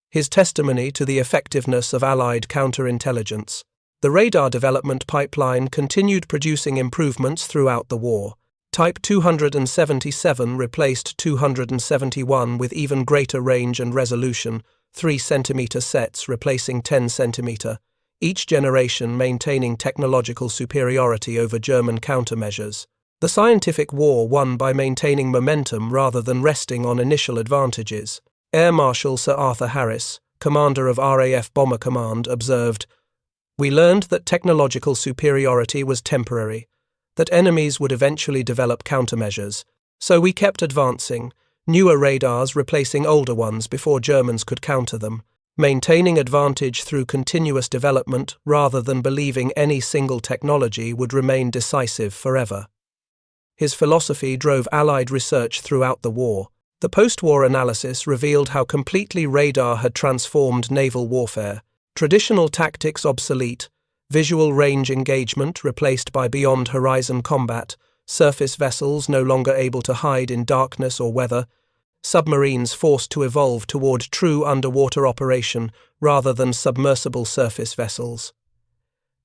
His testimony to the effectiveness of Allied counterintelligence. The radar development pipeline continued producing improvements throughout the war. Type 277 replaced 271 with even greater range and resolution, 3 cm sets replacing 10 cm, each generation maintaining technological superiority over German countermeasures. The scientific war won by maintaining momentum rather than resting on initial advantages. Air Marshal Sir Arthur Harris, commander of RAF Bomber Command, observed, "We learned that technological superiority was temporary, that enemies would eventually develop countermeasures, so we kept advancing, newer radars replacing older ones before Germans could counter them, maintaining advantage through continuous development rather than believing any single technology would remain decisive forever." His philosophy drove Allied research throughout the war. The post-war analysis revealed how completely radar had transformed naval warfare. Traditional tactics obsolete, visual range engagement replaced by beyond-horizon combat, surface vessels no longer able to hide in darkness or weather, submarines forced to evolve toward true underwater operation rather than submersible surface vessels.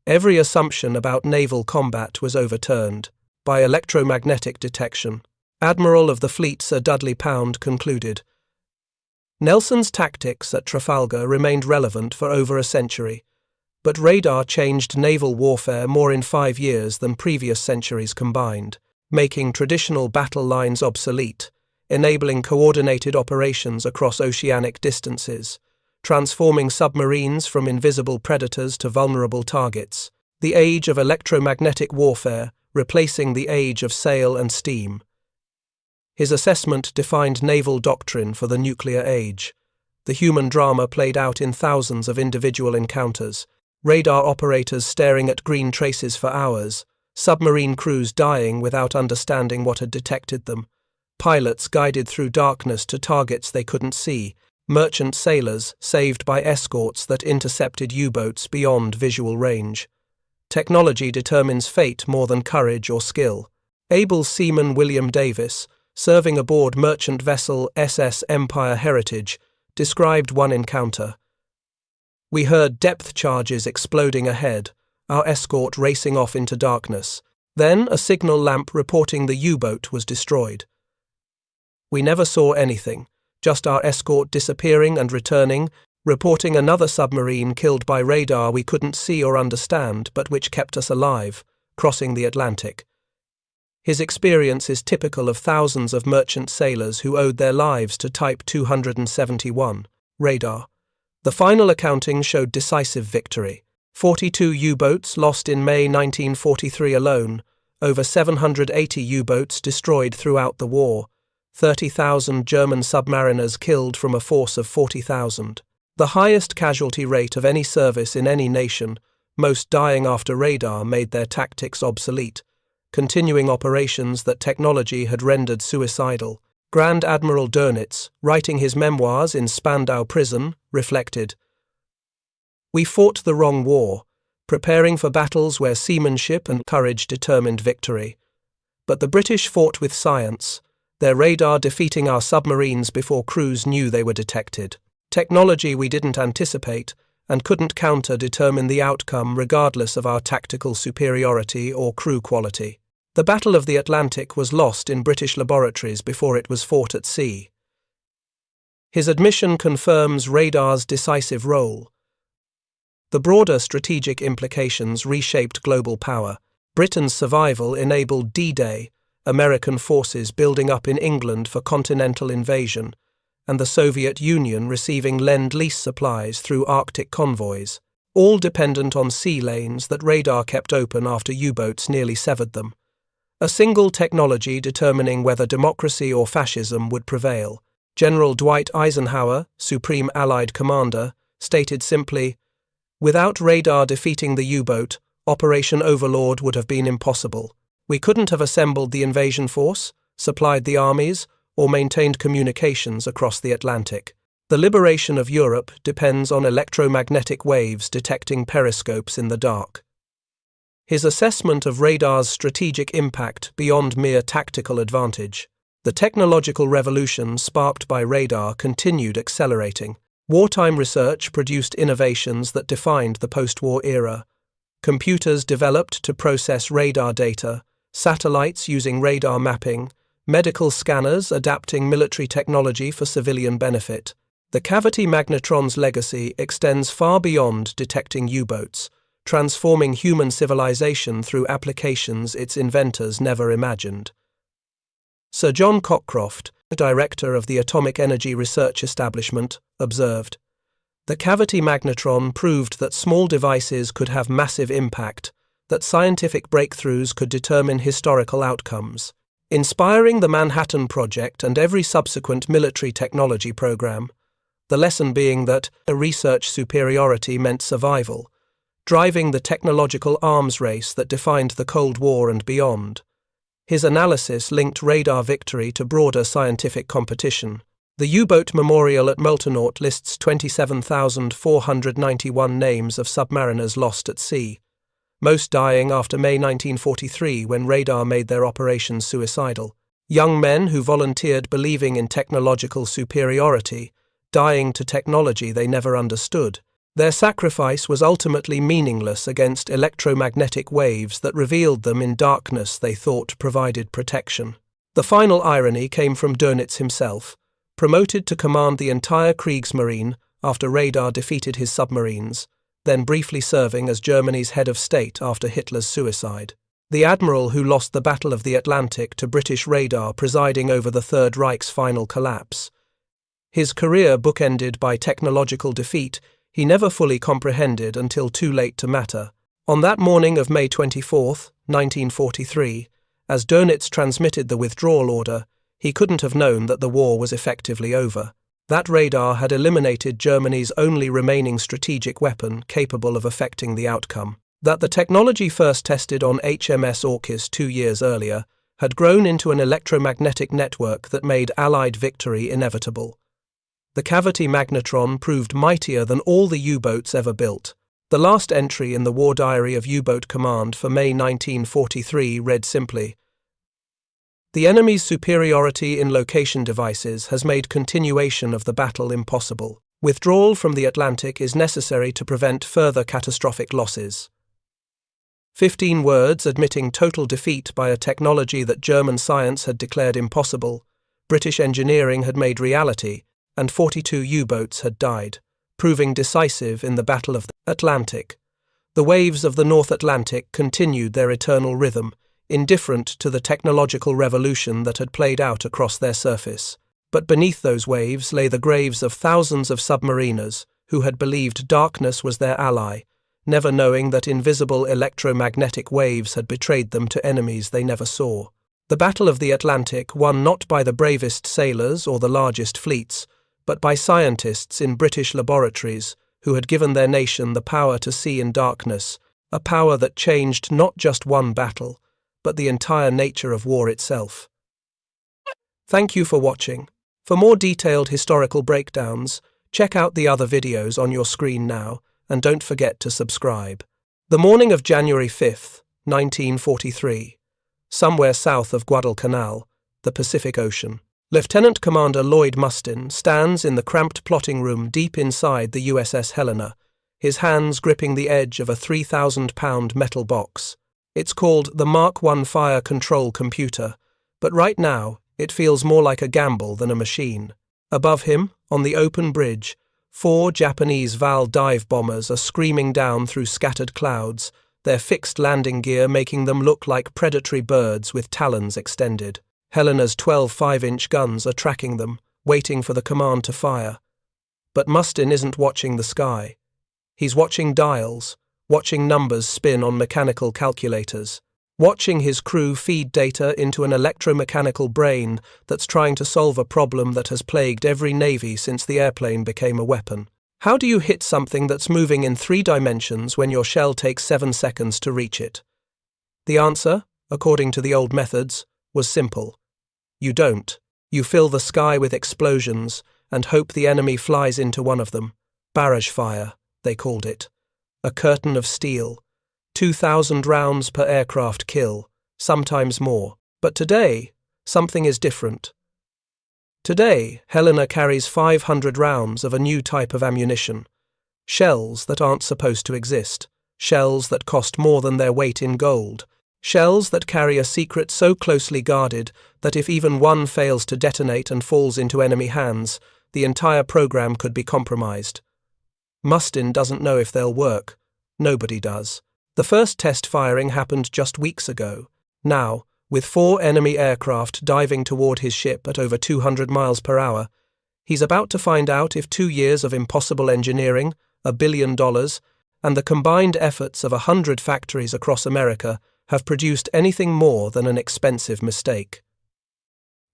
Every assumption about naval combat was overturned by electromagnetic detection. Admiral of the Fleet Sir Dudley Pound concluded, "Nelson's tactics at Trafalgar remained relevant for over a century, but radar changed naval warfare more in 5 years than previous centuries combined, making traditional battle lines obsolete, enabling coordinated operations across oceanic distances, transforming submarines from invisible predators to vulnerable targets, the age of electromagnetic warfare replacing the age of sail and steam." His assessment defined naval doctrine for the nuclear age. The human drama played out in thousands of individual encounters, radar operators staring at green traces for hours, submarine crews dying without understanding what had detected them, pilots guided through darkness to targets they couldn't see, merchant sailors saved by escorts that intercepted U-boats beyond visual range. Technology determines fate more than courage or skill. Able seaman William Davis, serving aboard merchant vessel SS Empire Heritage, described one encounter. "We heard depth charges exploding ahead, our escort racing off into darkness. Then a signal lamp reporting the U-boat was destroyed. We never saw anything, just our escort disappearing and returning, reporting another submarine killed by radar we couldn't see or understand but which kept us alive, crossing the Atlantic." His experience is typical of thousands of merchant sailors who owed their lives to Type 271 radar. The final accounting showed decisive victory. 42 U-boats lost in May 1943 alone, over 780 U-boats destroyed throughout the war, 30,000 German submariners killed from a force of 40,000. The highest casualty rate of any service in any nation, most dying after radar made their tactics obsolete, continuing operations that technology had rendered suicidal. Grand Admiral Dönitz, writing his memoirs in Spandau prison, reflected, "We fought the wrong war, preparing for battles where seamanship and courage determined victory. But the British fought with science, their radar defeating our submarines before crews knew they were detected. Technology we didn't anticipate and couldn't counter determined the outcome regardless of our tactical superiority or crew quality. The Battle of the Atlantic was lost in British laboratories before it was fought at sea." His admission confirms radar's decisive role. The broader strategic implications reshaped global power. Britain's survival enabled D-Day, American forces building up in England for continental invasion, and the Soviet Union receiving Lend-Lease supplies through Arctic convoys, all dependent on sea lanes that radar kept open after U-boats nearly severed them. A single technology determining whether democracy or fascism would prevail. General Dwight Eisenhower, Supreme Allied Commander, stated simply, "Without radar defeating the U-boat, Operation Overlord would have been impossible. We couldn't have assembled the invasion force, supplied the armies, or maintained communications across the Atlantic. The liberation of Europe depends on electromagnetic waves detecting periscopes in the dark." His assessment of radar's strategic impact beyond mere tactical advantage. The technological revolution sparked by radar continued accelerating. Wartime research produced innovations that defined the post-war era. Computers developed to process radar data, satellites using radar mapping, medical scanners adapting military technology for civilian benefit. The cavity magnetron's legacy extends far beyond detecting U-boats, transforming human civilization through applications its inventors never imagined. Sir John Cockcroft, director of the Atomic Energy Research Establishment, observed, "The cavity magnetron proved that small devices could have massive impact, that scientific breakthroughs could determine historical outcomes, inspiring the Manhattan Project and every subsequent military technology program, the lesson being that a research superiority meant survival, driving the technological arms race that defined the Cold War and beyond." His analysis linked radar victory to broader scientific competition. The U-boat memorial at Multenourt lists 27,491 names of submariners lost at sea, most dying after May 1943 when radar made their operations suicidal. Young men who volunteered believing in technological superiority, dying to technology they never understood. Their sacrifice was ultimately meaningless against electromagnetic waves that revealed them in darkness they thought provided protection. The final irony came from Dönitz himself, promoted to command the entire Kriegsmarine after radar defeated his submarines, then briefly serving as Germany's head of state after Hitler's suicide. The admiral who lost the Battle of the Atlantic to British radar presiding over the Third Reich's final collapse. His career bookended by technological defeat he never fully comprehended until too late to matter. On that morning of May 24, 1943, as Dönitz transmitted the withdrawal order, he couldn't have known that the war was effectively over. That radar had eliminated Germany's only remaining strategic weapon capable of affecting the outcome. That the technology first tested on HMS Orcus 2 years earlier had grown into an electromagnetic network that made Allied victory inevitable. The cavity magnetron proved mightier than all the U-boats ever built. The last entry in the War Diary of U-Boat Command for May 1943 read simply, "The enemy's superiority in location devices has made continuation of the battle impossible. Withdrawal from the Atlantic is necessary to prevent further catastrophic losses." 15 words admitting total defeat by a technology that German science had declared impossible, British engineering had made reality, and 42 U-boats had died, proving decisive in the Battle of the Atlantic. The waves of the North Atlantic continued their eternal rhythm, indifferent to the technological revolution that had played out across their surface. But beneath those waves lay the graves of thousands of submariners who had believed darkness was their ally, never knowing that invisible electromagnetic waves had betrayed them to enemies they never saw. The Battle of the Atlantic won not by the bravest sailors or the largest fleets, but by scientists in British laboratories who had given their nation the power to see in darkness, a power that changed not just one battle, but the entire nature of war itself. Thank you for watching. For more detailed historical breakdowns, check out the other videos on your screen now, and don't forget to subscribe. The morning of January 5th, 1943, somewhere south of Guadalcanal, the Pacific Ocean, Lieutenant Commander Lloyd Mustin stands in the cramped plotting room deep inside the USS Helena, his hands gripping the edge of a 3,000-pound metal box. It's called the Mark I Fire Control Computer, but right now it feels more like a gamble than a machine. Above him, on the open bridge, 4 Japanese Val dive bombers are screaming down through scattered clouds, their fixed landing gear making them look like predatory birds with talons extended. Helena's 12 5-inch guns are tracking them, waiting for the command to fire. But Mustin isn't watching the sky. He's watching dials, watching numbers spin on mechanical calculators, watching his crew feed data into an electromechanical brain that's trying to solve a problem that has plagued every navy since the airplane became a weapon. How do you hit something that's moving in 3 dimensions when your shell takes 7 seconds to reach it? The answer, according to the old methods, was simple. You don't. You fill the sky with explosions and hope the enemy flies into one of them. Barrage fire, they called it. A curtain of steel. 2,000 rounds per aircraft kill, sometimes more. But today, something is different. Today, Helena carries 500 rounds of a new type of ammunition. Shells that aren't supposed to exist. Shells that cost more than their weight in gold. Shells that carry a secret so closely guarded that if even one fails to detonate and falls into enemy hands, the entire program could be compromised. Mustin doesn't know if they'll work. Nobody does. The first test firing happened just weeks ago. Now, with 4 enemy aircraft diving toward his ship at over 200 miles per hour, he's about to find out if 2 years of impossible engineering, $1 billion, and the combined efforts of 100 factories across America have produced anything more than an expensive mistake.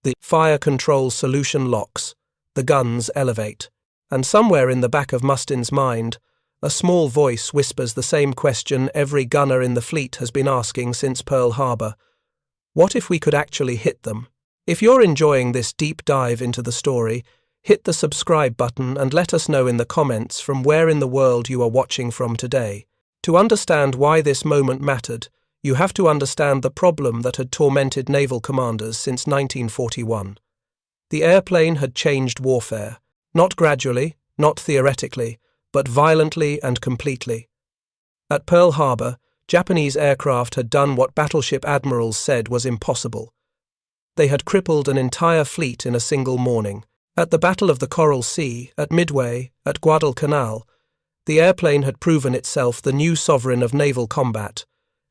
The fire control solution locks, the guns elevate, and somewhere in the back of Mustin's mind, a small voice whispers the same question every gunner in the fleet has been asking since Pearl Harbor. What if we could actually hit them? If you're enjoying this deep dive into the story, hit the subscribe button and let us know in the comments from where in the world you are watching from today. To understand why this moment mattered, you have to understand the problem that had tormented naval commanders since 1941. The airplane had changed warfare, not gradually, not theoretically, but violently and completely. At Pearl Harbor, Japanese aircraft had done what battleship admirals said was impossible. They had crippled an entire fleet in a single morning. At the Battle of the Coral Sea, at Midway, at Guadalcanal, the airplane had proven itself the new sovereign of naval combat,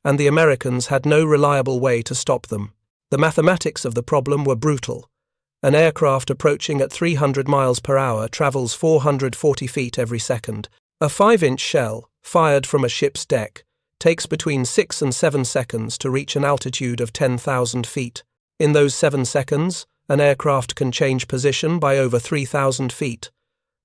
and the Americans had no reliable way to stop them. The mathematics of the problem were brutal. An aircraft approaching at 300 miles per hour travels 440 feet every second. A 5-inch shell, fired from a ship's deck, takes between 6 and 7 seconds to reach an altitude of 10,000 feet. In those 7 seconds, an aircraft can change position by over 3,000 feet.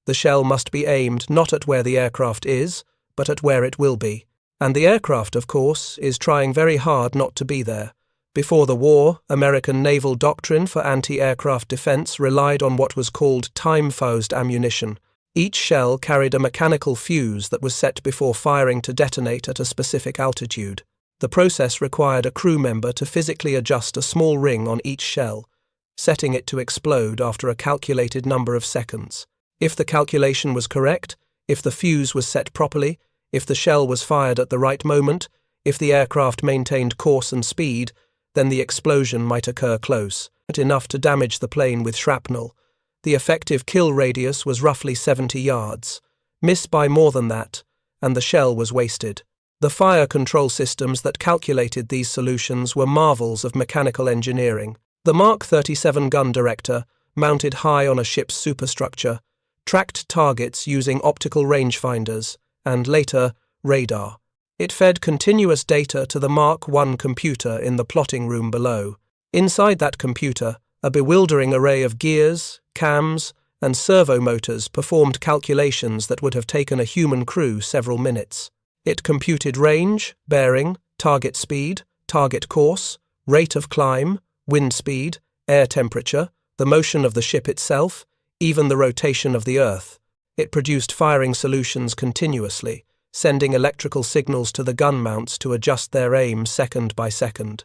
The shell must be aimed not at where the aircraft is, but at where it will be. And the aircraft, of course, is trying very hard not to be there. Before the war, American naval doctrine for anti-aircraft defense relied on what was called time-fused ammunition. Each shell carried a mechanical fuse that was set before firing to detonate at a specific altitude. The process required a crew member to physically adjust a small ring on each shell, setting it to explode after a calculated number of seconds. If the calculation was correct, if the fuse was set properly, if the shell was fired at the right moment, if the aircraft maintained course and speed, then the explosion might occur close, enough to damage the plane with shrapnel. The effective kill radius was roughly 70 yards. Miss by more than that, and the shell was wasted. The fire control systems that calculated these solutions were marvels of mechanical engineering. The Mark 37 gun director, mounted high on a ship's superstructure, tracked targets using optical rangefinders, and later, radar. It fed continuous data to the Mark I computer in the plotting room below. Inside that computer, a bewildering array of gears, cams, and servo motors performed calculations that would have taken a human crew several minutes. It computed range, bearing, target speed, target course, rate of climb, wind speed, air temperature, the motion of the ship itself, even the rotation of the Earth. It produced firing solutions continuously, sending electrical signals to the gun mounts to adjust their aim second by second.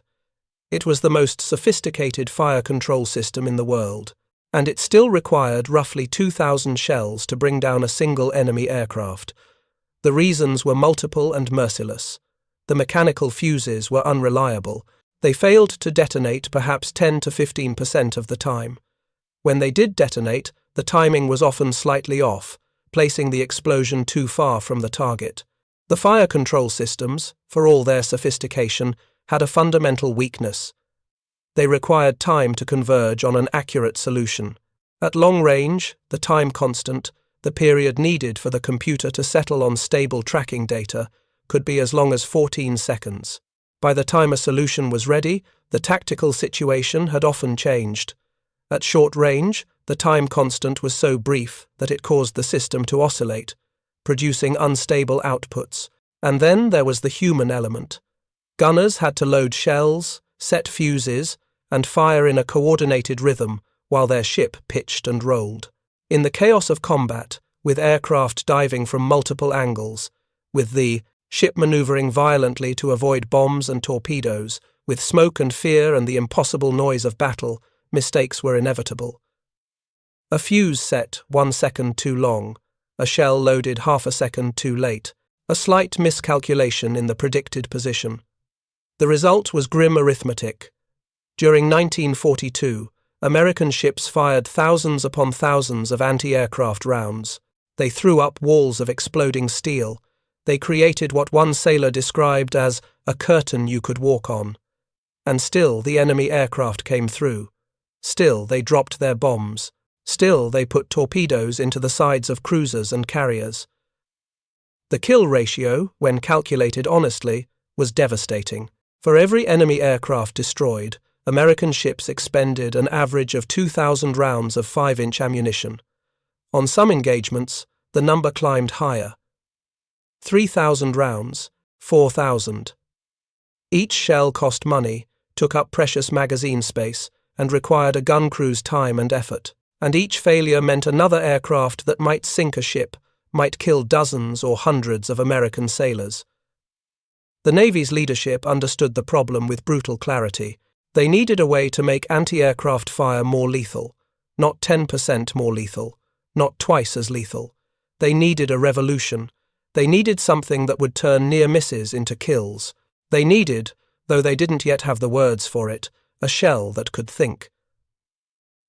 It was the most sophisticated fire control system in the world, and it still required roughly 2,000 shells to bring down a single enemy aircraft. The reasons were multiple and merciless. The mechanical fuses were unreliable. They failed to detonate perhaps 10 to 15% of the time. When they did detonate, the timing was often slightly off, placing the explosion too far from the target. The fire control systems, for all their sophistication, had a fundamental weakness. They required time to converge on an accurate solution. At long range, the time constant, the period needed for the computer to settle on stable tracking data, could be as long as 14 seconds. By the time a solution was ready, the tactical situation had often changed. At short range, the time constant was so brief that it caused the system to oscillate, producing unstable outputs. And then there was the human element. Gunners had to load shells, set fuses, and fire in a coordinated rhythm while their ship pitched and rolled. In the chaos of combat, with aircraft diving from multiple angles, with the ship maneuvering violently to avoid bombs and torpedoes, with smoke and fear and the impossible noise of battle, mistakes were inevitable. A fuse set 1 second too long, a shell loaded half a second too late, a slight miscalculation in the predicted position. The result was grim arithmetic. During 1942, American ships fired thousands upon thousands of anti-aircraft rounds. They threw up walls of exploding steel. They created what one sailor described as a curtain you could walk on. And still the enemy aircraft came through. Still they dropped their bombs. Still they put torpedoes into the sides of cruisers and carriers. The kill ratio, when calculated honestly, was devastating. For every enemy aircraft destroyed, American ships expended an average of 2,000 rounds of 5-inch ammunition. On some engagements, the number climbed higher. 3,000 rounds, 4,000. Each shell cost money, took up precious magazine space, and required a gun crew's time and effort. And each failure meant another aircraft that might sink a ship, might kill dozens or hundreds of American sailors. The Navy's leadership understood the problem with brutal clarity. They needed a way to make anti-aircraft fire more lethal, not 10% more lethal, not twice as lethal. They needed a revolution. They needed something that would turn near misses into kills. They needed, though they didn't yet have the words for it, a shell that could think.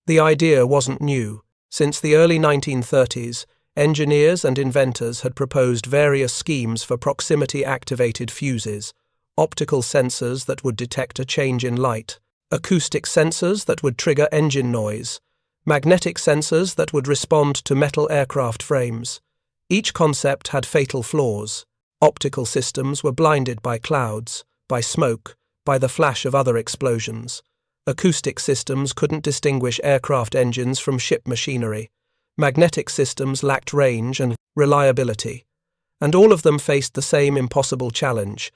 The idea wasn't new. Since the early 1930s, engineers and inventors had proposed various schemes for proximity-activated fuses, optical sensors that would detect a change in light, acoustic sensors that would trigger engine noise, magnetic sensors that would respond to metal aircraft frames. Each concept had fatal flaws. Optical systems were blinded by clouds, by smoke, by the flash of other explosions. Acoustic systems couldn't distinguish aircraft engines from ship machinery. Magnetic systems lacked range and reliability. And all of them faced the same impossible challenge.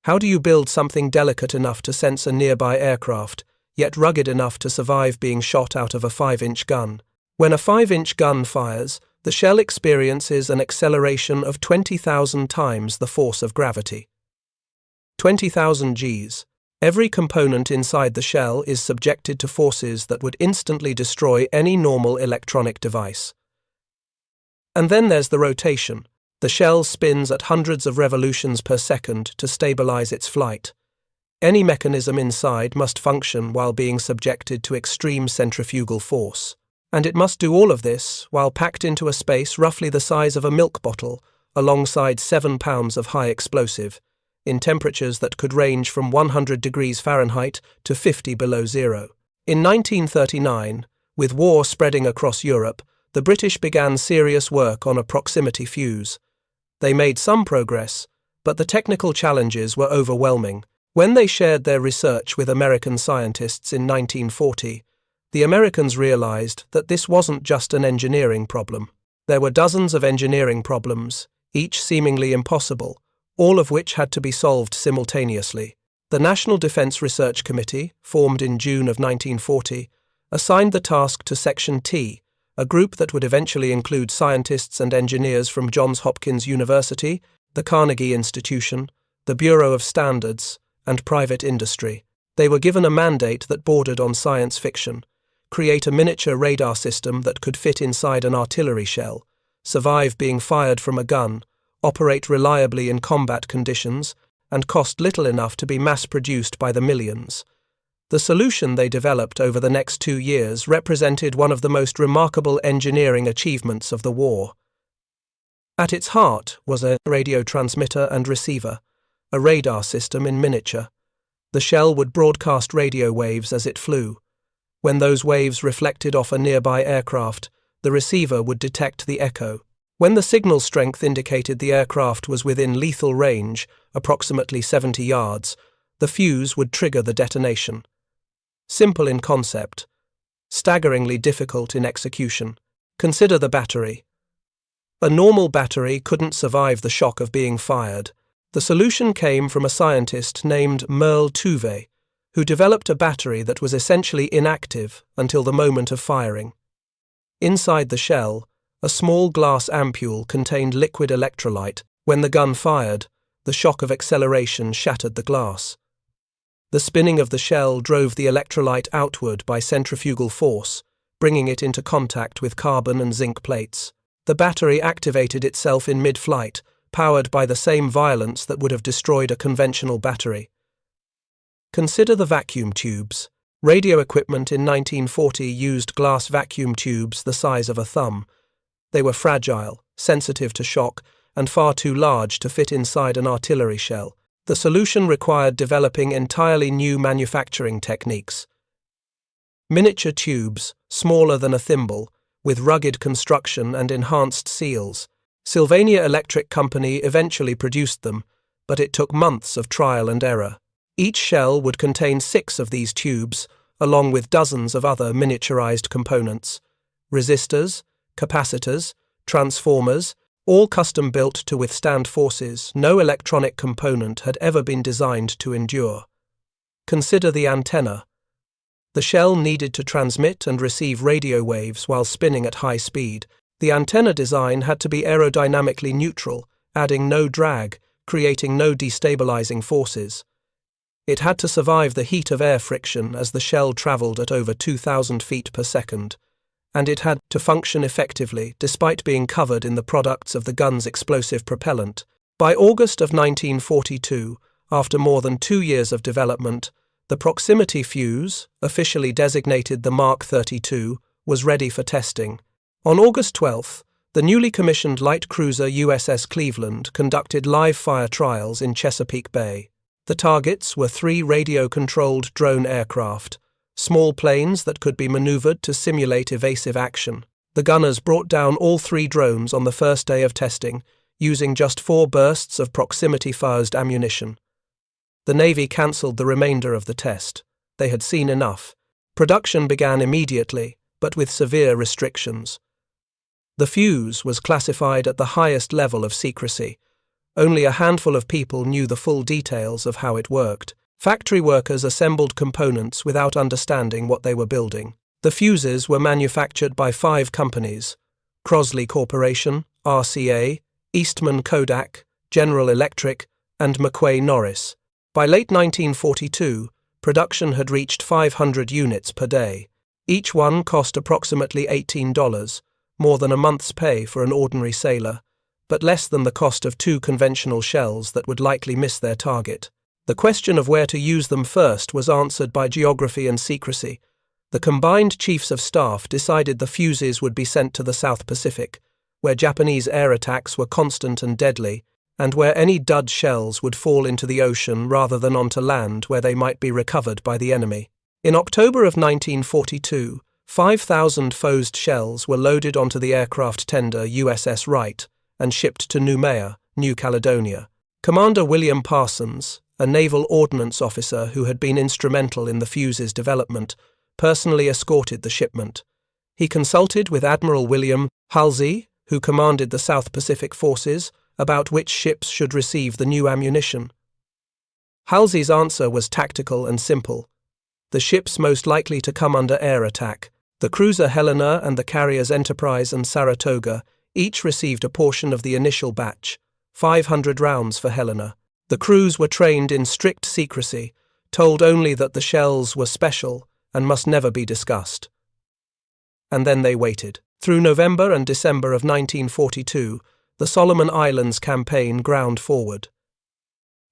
How do you build something delicate enough to sense a nearby aircraft, yet rugged enough to survive being shot out of a 5-inch gun? When a 5-inch gun fires, the shell experiences an acceleration of 20,000 times the force of gravity. 20,000 Gs. Every component inside the shell is subjected to forces that would instantly destroy any normal electronic device. And then there's the rotation. The shell spins at hundreds of revolutions per second to stabilize its flight. Any mechanism inside must function while being subjected to extreme centrifugal force. And it must do all of this while packed into a space roughly the size of a milk bottle, alongside 7 pounds of high explosive, in temperatures that could range from 100 degrees Fahrenheit to 50 below zero. In 1939, with war spreading across Europe, the British began serious work on a proximity fuse. They made some progress, but the technical challenges were overwhelming. When they shared their research with American scientists in 1940, the Americans realized that this wasn't just an engineering problem. There were dozens of engineering problems, each seemingly impossible, all of which had to be solved simultaneously. The National Defense Research Committee, formed in June of 1940, assigned the task to Section T, a group that would eventually include scientists and engineers from Johns Hopkins University, the Carnegie Institution, the Bureau of Standards, and private industry. They were given a mandate that bordered on science fiction: create a miniature radar system that could fit inside an artillery shell, survive being fired from a gun, operate reliably in combat conditions, and cost little enough to be mass-produced by the millions. The solution they developed over the next 2 years represented one of the most remarkable engineering achievements of the war. At its heart was a radio transmitter and receiver, a radar system in miniature. The shell would broadcast radio waves as it flew. When those waves reflected off a nearby aircraft, the receiver would detect the echo. When the signal strength indicated the aircraft was within lethal range, approximately 70 yards, the fuse would trigger the detonation. Simple in concept, staggeringly difficult in execution. Consider the battery. A normal battery couldn't survive the shock of being fired. The solution came from a scientist named Merle Tuve, who developed a battery that was essentially inactive until the moment of firing. Inside the shell, a small glass ampule contained liquid electrolyte. When the gun fired, the shock of acceleration shattered the glass. The spinning of the shell drove the electrolyte outward by centrifugal force, bringing it into contact with carbon and zinc plates. The battery activated itself in mid-flight, powered by the same violence that would have destroyed a conventional battery. Consider the vacuum tubes. Radio equipment in 1940 used glass vacuum tubes the size of a thumb. They were fragile, sensitive to shock, and far too large to fit inside an artillery shell. The solution required developing entirely new manufacturing techniques. Miniature tubes, smaller than a thimble, with rugged construction and enhanced seals. Sylvania Electric Company eventually produced them, but it took months of trial and error. Each shell would contain 6 of these tubes, along with dozens of other miniaturized components. Resistors, capacitors, transformers, all custom-built to withstand forces no electronic component had ever been designed to endure. Consider the antenna. The shell needed to transmit and receive radio waves while spinning at high speed. The antenna design had to be aerodynamically neutral, adding no drag, creating no destabilizing forces. It had to survive the heat of air friction as the shell traveled at over 2,000 feet per second. And it had to function effectively despite being covered in the products of the gun's explosive propellant. By August of 1942, after more than 2 years of development, the proximity fuse, officially designated the Mark 32, was ready for testing. On August 12, the newly commissioned light cruiser USS Cleveland conducted live-fire trials in Chesapeake Bay. The targets were 3 radio-controlled drone aircraft, small planes that could be maneuvered to simulate evasive action. The gunners brought down all 3 drones on the first day of testing, using just 4 bursts of proximity-fused ammunition. The Navy cancelled the remainder of the test. They had seen enough. Production began immediately, but with severe restrictions. The fuse was classified at the highest level of secrecy. Only a handful of people knew the full details of how it worked. Factory workers assembled components without understanding what they were building. The fuses were manufactured by 5 companies: Crosley Corporation, RCA, Eastman Kodak, General Electric, and McQuay Norris. By late 1942, production had reached 500 units per day. Each one cost approximately $18, more than a month's pay for an ordinary sailor, but less than the cost of 2 conventional shells that would likely miss their target. The question of where to use them first was answered by geography and secrecy. The combined chiefs of staff decided the fuses would be sent to the South Pacific, where Japanese air attacks were constant and deadly, and where any dud shells would fall into the ocean rather than onto land where they might be recovered by the enemy. In October of 1942, 5,000 fused shells were loaded onto the aircraft tender USS Wright and shipped to Noumea, New Caledonia. Commander William Parsons, a naval ordnance officer who had been instrumental in the fuse's development, personally escorted the shipment. He consulted with Admiral William Halsey, who commanded the South Pacific forces, about which ships should receive the new ammunition. Halsey's answer was tactical and simple. The ships most likely to come under air attack, the cruiser Helena and the carriers Enterprise and Saratoga, each received a portion of the initial batch, 500 rounds for Helena. The crews were trained in strict secrecy, told only that the shells were special and must never be discussed. And then they waited. Through November and December of 1942, the Solomon Islands campaign ground forward.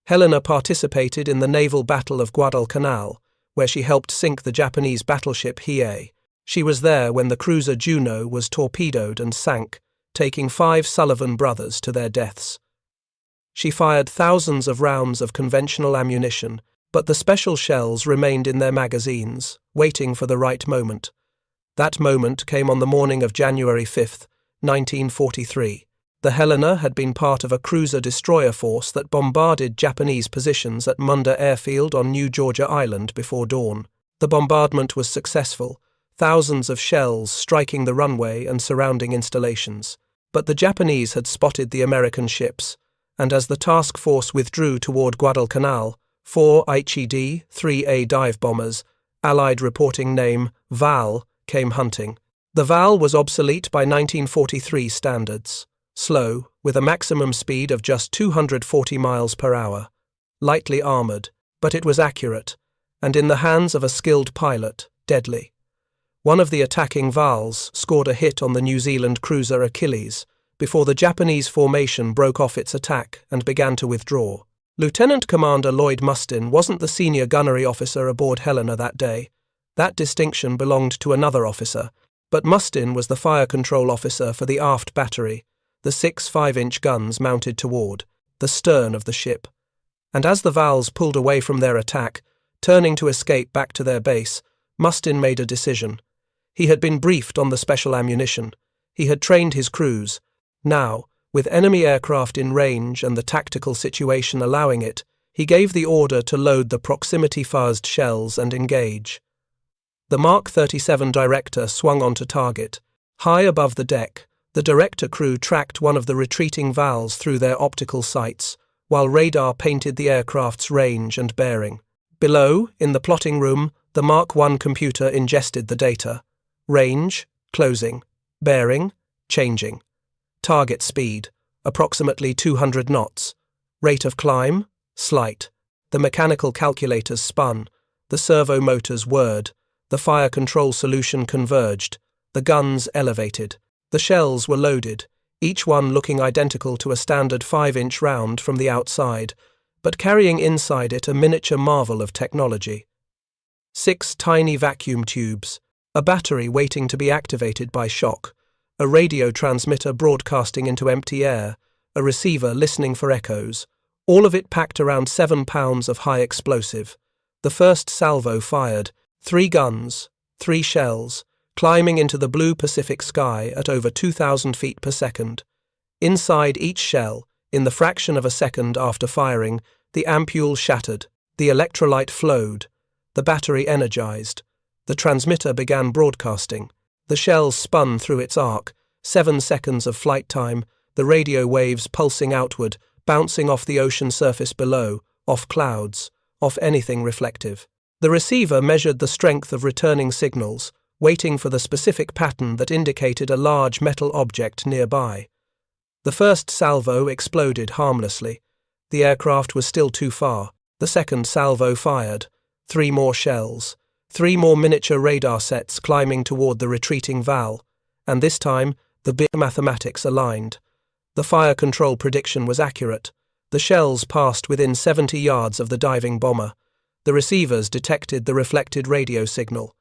Helena participated in the naval battle of Guadalcanal, where she helped sink the Japanese battleship Hiei. She was there when the cruiser Juno was torpedoed and sank, taking 5 Sullivan brothers to their deaths. She fired thousands of rounds of conventional ammunition, but the special shells remained in their magazines, waiting for the right moment. That moment came on the morning of January 5, 1943. The Helena had been part of a cruiser-destroyer force that bombarded Japanese positions at Munda Airfield on New Georgia Island before dawn. The bombardment was successful, thousands of shells striking the runway and surrounding installations. But the Japanese had spotted the American ships, and as the task force withdrew toward Guadalcanal, 4 Aichi D-3A dive bombers, Allied reporting name VAL, came hunting. The VAL was obsolete by 1943 standards. Slow, with a maximum speed of just 240 miles per hour. Lightly armored, but it was accurate, and in the hands of a skilled pilot, deadly. One of the attacking VALs scored a hit on the New Zealand cruiser Achilles before the Japanese formation broke off its attack and began to withdraw. Lieutenant Commander Lloyd Mustin wasn't the senior gunnery officer aboard Helena that day. That distinction belonged to another officer, but Mustin was the fire control officer for the aft battery, the 6 5-inch guns mounted toward the stern of the ship. And as the VALs pulled away from their attack, turning to escape back to their base, Mustin made a decision. He had been briefed on the special ammunition. He had trained his crews. Now, with enemy aircraft in range and the tactical situation allowing it, he gave the order to load the proximity-phased shells and engage. The Mark 37 Director swung onto target. High above the deck, the Director crew tracked one of the retreating VALs through their optical sights, while radar painted the aircraft's range and bearing. Below, in the plotting room, the Mark I computer ingested the data. Range, closing. Bearing, changing. Target speed, approximately 200 knots. Rate of climb, slight. The mechanical calculators spun. The servo motors whirred. The fire control solution converged. The guns elevated. The shells were loaded, each one looking identical to a standard 5-inch round from the outside, but carrying inside it a miniature marvel of technology. 6 tiny vacuum tubes, a battery waiting to be activated by shock, a radio transmitter broadcasting into empty air, a receiver listening for echoes, all of it packed around 7 pounds of high explosive. The first salvo fired, 3 guns, 3 shells, climbing into the blue Pacific sky at over 2,000 feet per second. Inside each shell, in the fraction of a second after firing, the ampule shattered, the electrolyte flowed, the battery energized, the transmitter began broadcasting, the shell spun through its arc, 7 seconds of flight time, the radio waves pulsing outward, bouncing off the ocean surface below, off clouds, off anything reflective. The receiver measured the strength of returning signals, waiting for the specific pattern that indicated a large metal object nearby. The first salvo exploded harmlessly. The aircraft was still too far. The second salvo fired. 3 more shells. 3 more miniature radar sets climbing toward the retreating VAL. And this time, the big mathematics aligned. The fire control prediction was accurate. The shells passed within 70 yards of the diving bomber. The receivers detected the reflected radio signal.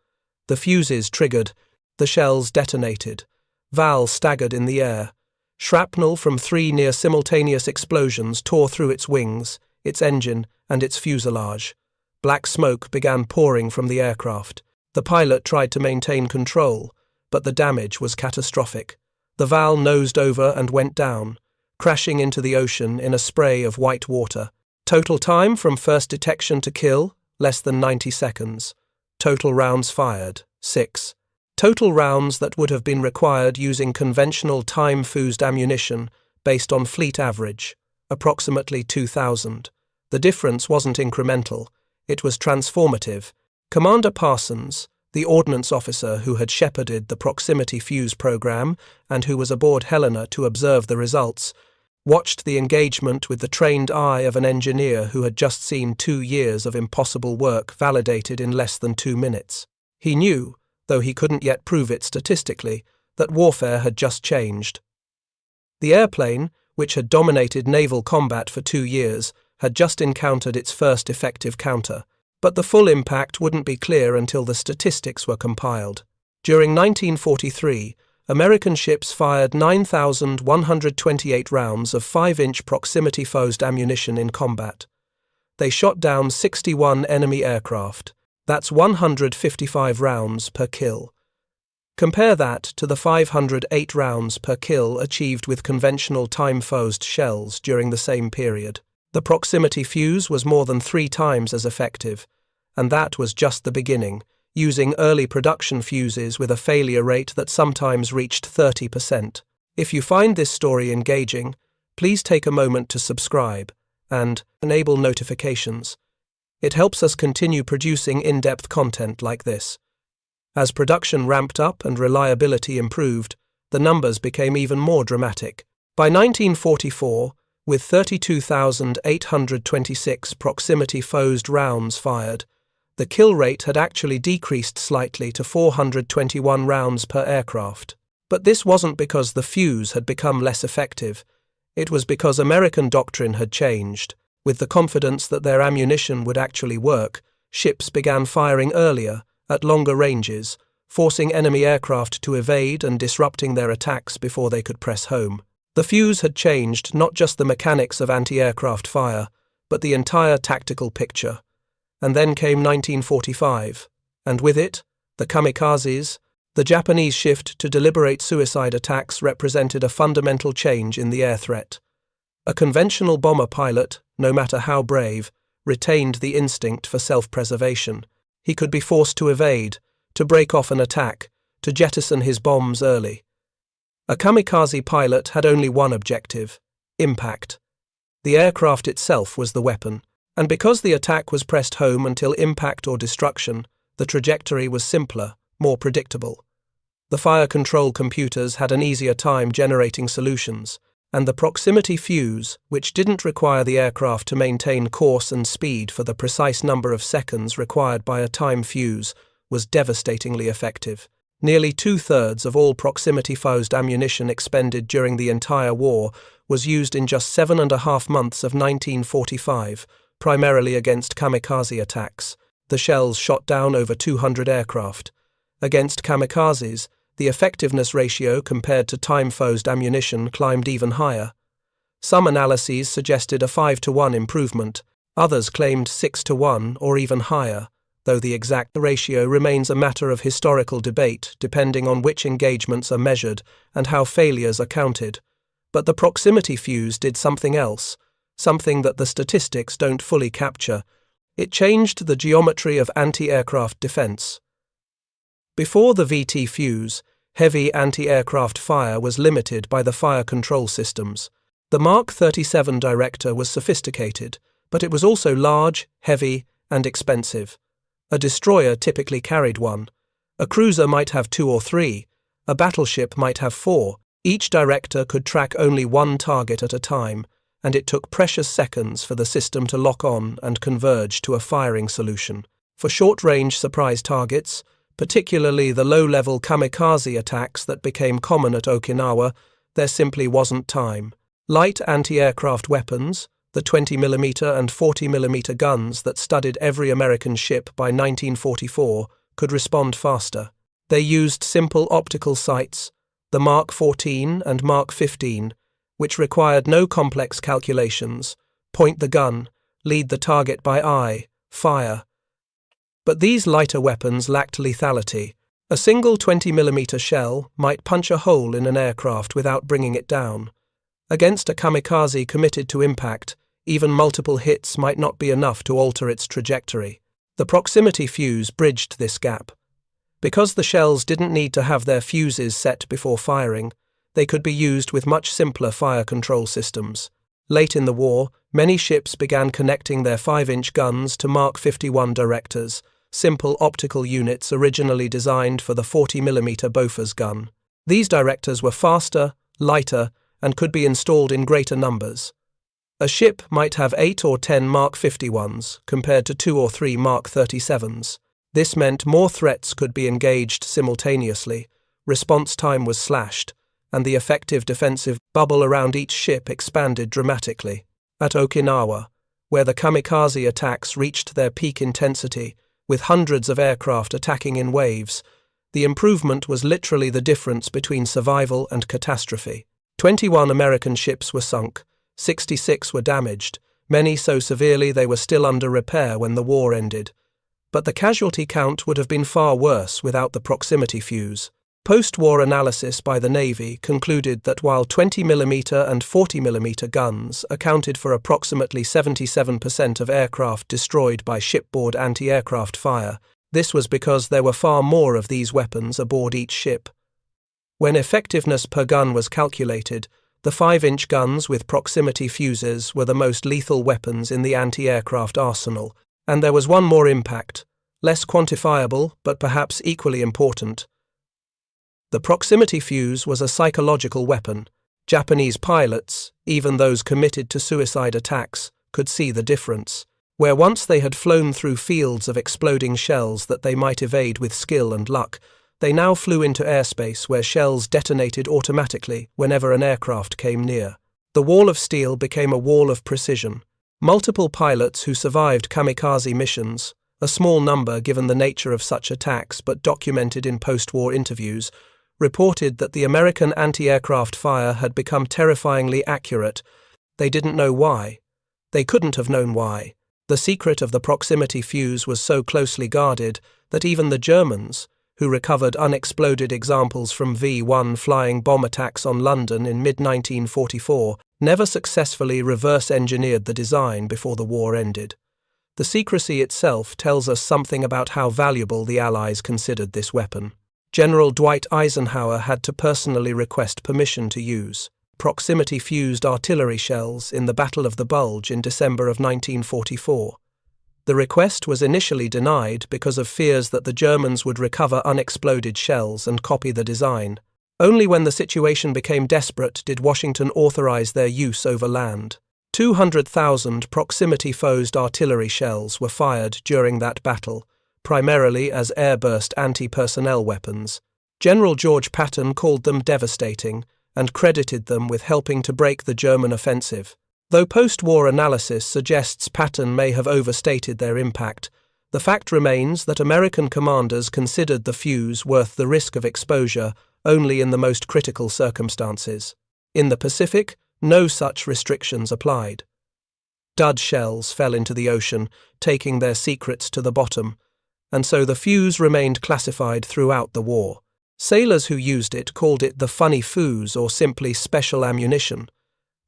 The fuses triggered. The shells detonated. VAL staggered in the air. Shrapnel from 3 near-simultaneous explosions tore through its wings, its engine, and its fuselage. Black smoke began pouring from the aircraft. The pilot tried to maintain control, but the damage was catastrophic. The VAL nosed over and went down, crashing into the ocean in a spray of white water. Total time from first detection to kill, less than 90 seconds. Total rounds fired, 6. Total rounds that would have been required using conventional time-fused ammunition based on fleet average, approximately 2,000. The difference wasn't incremental, it was transformative. Commander Parsons, the ordnance officer who had shepherded the proximity fuse program and who was aboard Helena to observe the results, watched the engagement with the trained eye of an engineer who had just seen 2 years of impossible work validated in less than 2 minutes. He knew, though he couldn't yet prove it statistically, that warfare had just changed. The airplane, which had dominated naval combat for 2 years, had just encountered its first effective counter, but the full impact wouldn't be clear until the statistics were compiled. During 1943, American ships fired 9,128 rounds of 5-inch proximity-fused ammunition in combat. They shot down 61 enemy aircraft. That's 155 rounds per kill. Compare that to the 508 rounds per kill achieved with conventional time-fused shells during the same period. The proximity fuse was more than 3 times as effective, and that was just the beginning, using early production fuses with a failure rate that sometimes reached 30%. If you find this story engaging, please take a moment to subscribe and enable notifications. It helps us continue producing in-depth content like this. As production ramped up and reliability improved, the numbers became even more dramatic. By 1944, with 32,826 proximity-fused rounds fired, the kill rate had actually decreased slightly to 421 rounds per aircraft. But this wasn't because the fuse had become less effective. It was because American doctrine had changed. With the confidence that their ammunition would actually work, ships began firing earlier, at longer ranges, forcing enemy aircraft to evade and disrupting their attacks before they could press home. The fuse had changed not just the mechanics of anti-aircraft fire, but the entire tactical picture. And then came 1945, and with it, the kamikazes. The Japanese shift to deliberate suicide attacks represented a fundamental change in the air threat. A conventional bomber pilot, no matter how brave, retained the instinct for self-preservation. He could be forced to evade, to break off an attack, to jettison his bombs early. A kamikaze pilot had only one objective: impact. The aircraft itself was the weapon, and because the attack was pressed home until impact or destruction, the trajectory was simpler, more predictable. The fire control computers had an easier time generating solutions, and the proximity fuse, which didn't require the aircraft to maintain course and speed for the precise number of seconds required by a time fuse, was devastatingly effective. Nearly 2/3 of all proximity-fused ammunition expended during the entire war was used in just 7.5 months of 1945, primarily against kamikaze attacks. The shells shot down over 200 aircraft. Against kamikazes, the effectiveness ratio compared to time-fused ammunition climbed even higher. Some analyses suggested a 5-to-1 improvement, others claimed 6-to-1 or even higher, though the exact ratio remains a matter of historical debate depending on which engagements are measured and how failures are counted. But the proximity fuse did something else, something that the statistics don't fully capture. It changed the geometry of anti-aircraft defense. Before the VT fuse, heavy anti-aircraft fire was limited by the fire control systems. The Mark 37 Director was sophisticated, but it was also large, heavy, and expensive. A destroyer typically carried one. A cruiser might have 2 or 3. A battleship might have 4. Each Director could track only one target at a time, and it took precious seconds for the system to lock on and converge to a firing solution. For short-range surprise targets, particularly the low-level kamikaze attacks that became common at Okinawa, there simply wasn't time. Light anti-aircraft weapons, the 20mm and 40mm guns that studded every American ship by 1944, could respond faster. They used simple optical sights, the Mark 14 and Mark 15, which required no complex calculations: point the gun, lead the target by eye, fire. But these lighter weapons lacked lethality. A single 20mm shell might punch a hole in an aircraft without bringing it down. Against a kamikaze committed to impact, Even multiple hits might not be enough to alter its trajectory. The proximity fuse bridged this gap. Because the shells didn't need to have their fuses set before firing, they could be used with much simpler fire control systems. Late in the war, many ships began connecting their 5-inch guns to Mark 51 directors, simple optical units originally designed for the 40mm Bofors gun. These directors were faster, lighter, and could be installed in greater numbers. A ship might have 8 or 10 Mark 51s compared to 2 or 3 Mark 37s. This meant more threats could be engaged simultaneously, response time was slashed, and the effective defensive bubble around each ship expanded dramatically. At Okinawa, where the kamikaze attacks reached their peak intensity, with hundreds of aircraft attacking in waves, the improvement was literally the difference between survival and catastrophe. 21 American ships were sunk, 66 were damaged, many so severely they were still under repair when the war ended. But the casualty count would have been far worse without the proximity fuse. Post-war analysis by the Navy concluded that while 20mm and 40mm guns accounted for approximately 77% of aircraft destroyed by shipboard anti-aircraft fire, this was because there were far more of these weapons aboard each ship. When effectiveness per gun was calculated, the 5-inch guns with proximity fuses were the most lethal weapons in the anti-aircraft arsenal. And there was one more impact, less quantifiable but perhaps equally important. The proximity fuse was a psychological weapon. Japanese pilots, even those committed to suicide attacks, could see the difference. Where once they had flown through fields of exploding shells that they might evade with skill and luck, they now flew into airspace where shells detonated automatically whenever an aircraft came near. The wall of steel became a wall of precision. Multiple pilots who survived kamikaze missions, a small number given the nature of such attacks but documented in post-war interviews, reported that the American anti-aircraft fire had become terrifyingly accurate. They didn't know why. They couldn't have known why. The secret of the proximity fuse was so closely guarded that even the Germans, who recovered unexploded examples from V-1 flying bomb attacks on London in mid-1944, never successfully reverse-engineered the design before the war ended. The secrecy itself tells us something about how valuable the Allies considered this weapon. General Dwight Eisenhower had to personally request permission to use proximity-fused artillery shells in the Battle of the Bulge in December of 1944. The request was initially denied because of fears that the Germans would recover unexploded shells and copy the design. Only when the situation became desperate did Washington authorize their use over land. 200,000 proximity-fused artillery shells were fired during that battle, primarily as airburst anti-personnel weapons. General George Patton called them devastating and credited them with helping to break the German offensive. Though post-war analysis suggests Patton may have overstated their impact, the fact remains that American commanders considered the fuse worth the risk of exposure only in the most critical circumstances. In the Pacific, no such restrictions applied. Dud shells fell into the ocean, taking their secrets to the bottom, and so the fuse remained classified throughout the war. Sailors who used it called it the funny fuse or simply special ammunition.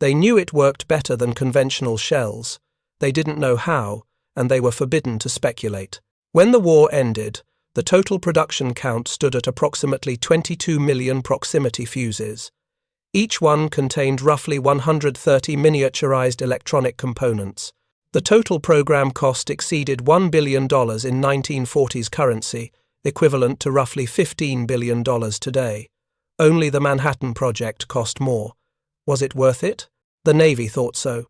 They knew it worked better than conventional shells. They didn't know how, and they were forbidden to speculate. When the war ended, the total production count stood at approximately 22 million proximity fuses. Each one contained roughly 130 miniaturized electronic components. The total program cost exceeded $1 billion in 1940s currency, equivalent to roughly $15 billion today. Only the Manhattan Project cost more. Was it worth it? The Navy thought so.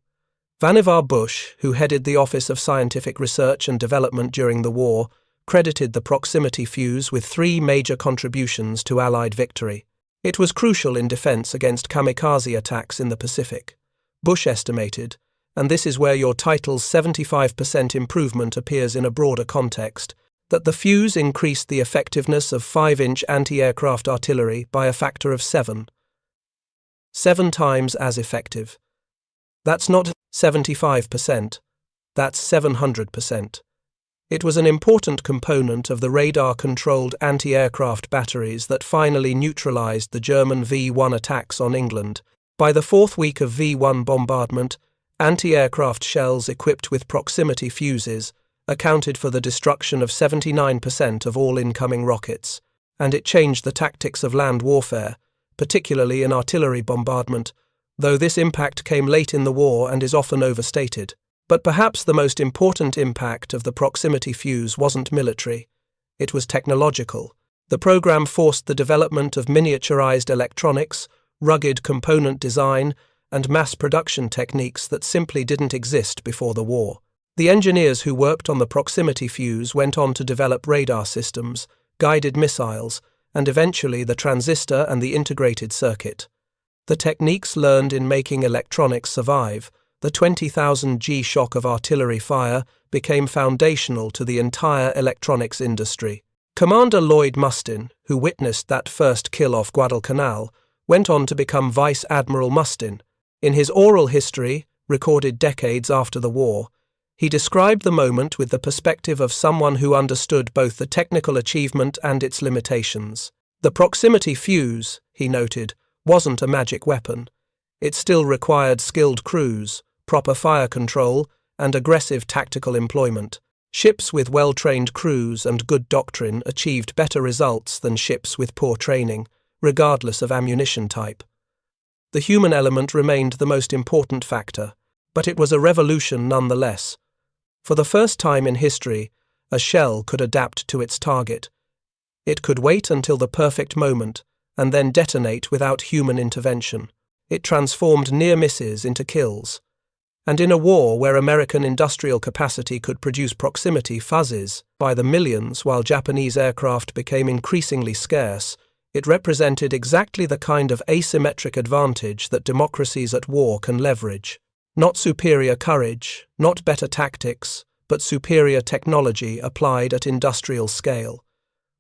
Vannevar Bush, who headed the Office of Scientific Research and Development during the war, credited the proximity fuse with 3 major contributions to Allied victory. It was crucial in defense against kamikaze attacks in the Pacific. Bush estimated, and this is where your title's 75% improvement appears in a broader context, that the fuse increased the effectiveness of 5-inch anti-aircraft artillery by a factor of 7. 7 times as effective. That's not 75%, that's 700%. It was an important component of the radar-controlled anti-aircraft batteries that finally neutralized the German V-1 attacks on England. By the 4th week of V-1 bombardment, Anti-aircraft shells equipped with proximity fuses accounted for the destruction of 79% of all incoming rockets, and it changed the tactics of land warfare, particularly in artillery bombardment, though this impact came late in the war and is often overstated. But perhaps the most important impact of the proximity fuse wasn't military. It was technological. The program forced the development of miniaturized electronics, rugged component design, and mass production techniques that simply didn't exist before the war. The engineers who worked on the proximity fuse went on to develop radar systems, guided missiles, and eventually the transistor and the integrated circuit. The techniques learned in making electronics survive, the 20,000 G shock of artillery fire, became foundational to the entire electronics industry. Commander Lloyd Mustin, who witnessed that first kill off Guadalcanal, went on to become Vice Admiral Mustin. In his oral history, recorded decades after the war, he described the moment with the perspective of someone who understood both the technical achievement and its limitations. The proximity fuse, he noted, wasn't a magic weapon. It still required skilled crews, proper fire control, and aggressive tactical employment. Ships with well-trained crews and good doctrine achieved better results than ships with poor training, regardless of ammunition type. The human element remained the most important factor, but it was a revolution nonetheless. For the first time in history, a shell could adapt to its target. It could wait until the perfect moment and then detonate without human intervention. It transformed near misses into kills. And in a war where American industrial capacity could produce proximity fuzzes by the millions while Japanese aircraft became increasingly scarce, it represented exactly the kind of asymmetric advantage that democracies at war can leverage. Not superior courage, not better tactics, but superior technology applied at industrial scale.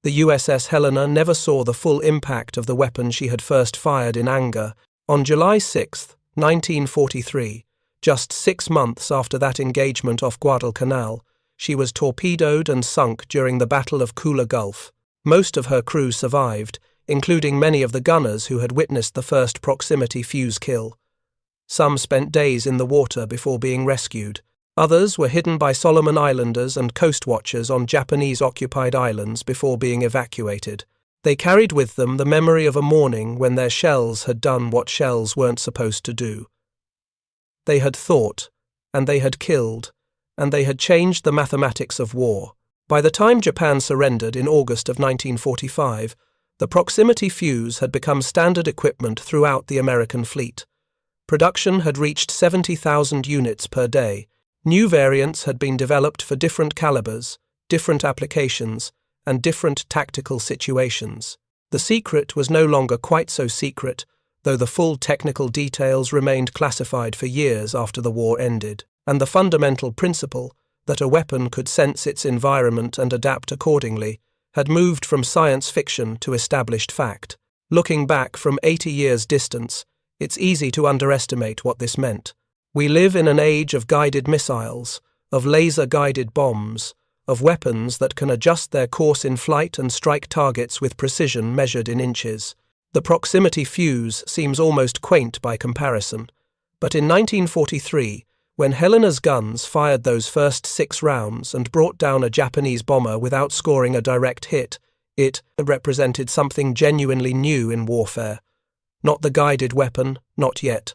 The USS Helena never saw the full impact of the weapon she had first fired in anger. On July 6, 1943, just 6 months after that engagement off Guadalcanal, she was torpedoed and sunk during the Battle of Kula Gulf. Most of her crew survived, including many of the gunners who had witnessed the first proximity fuse kill. Some spent days in the water before being rescued. Others were hidden by Solomon Islanders and coast watchers on Japanese-occupied islands before being evacuated. They carried with them the memory of a morning when their shells had done what shells weren't supposed to do. They had thought, and they had killed, and they had changed the mathematics of war. By the time Japan surrendered in August of 1945, the proximity fuse had become standard equipment throughout the American fleet. Production had reached 70,000 units per day. New variants had been developed for different calibers, different applications, and different tactical situations. The secret was no longer quite so secret, though the full technical details remained classified for years after the war ended, and the fundamental principle that a weapon could sense its environment and adapt accordingly had moved from science fiction to established fact. Looking back from 80 years' distance, it's easy to underestimate what this meant. We live in an age of guided missiles, of laser-guided bombs, of weapons that can adjust their course in flight and strike targets with precision measured in inches. The proximity fuse seems almost quaint by comparison, but in 1943, when Helena's guns fired those first 6 rounds and brought down a Japanese bomber without scoring a direct hit, it represented something genuinely new in warfare. Not the guided weapon, not yet,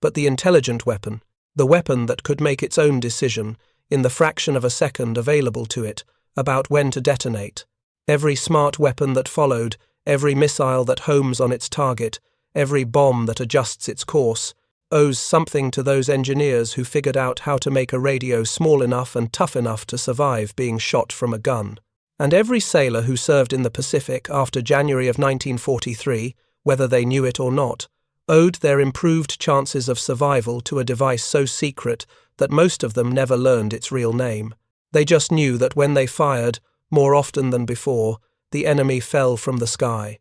but the intelligent weapon, the weapon that could make its own decision, in the fraction of a second available to it, about when to detonate. Every smart weapon that followed, every missile that homes on its target, every bomb that adjusts its course, owes something to those engineers who figured out how to make a radio small enough and tough enough to survive being shot from a gun. And every sailor who served in the Pacific after January of 1943, whether they knew it or not, owed their improved chances of survival to a device so secret that most of them never learned its real name. They just knew that when they fired, more often than before, the enemy fell from the sky.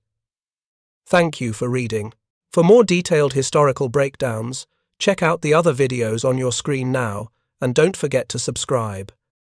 Thank you for reading. For more detailed historical breakdowns, check out the other videos on your screen now, and don't forget to subscribe.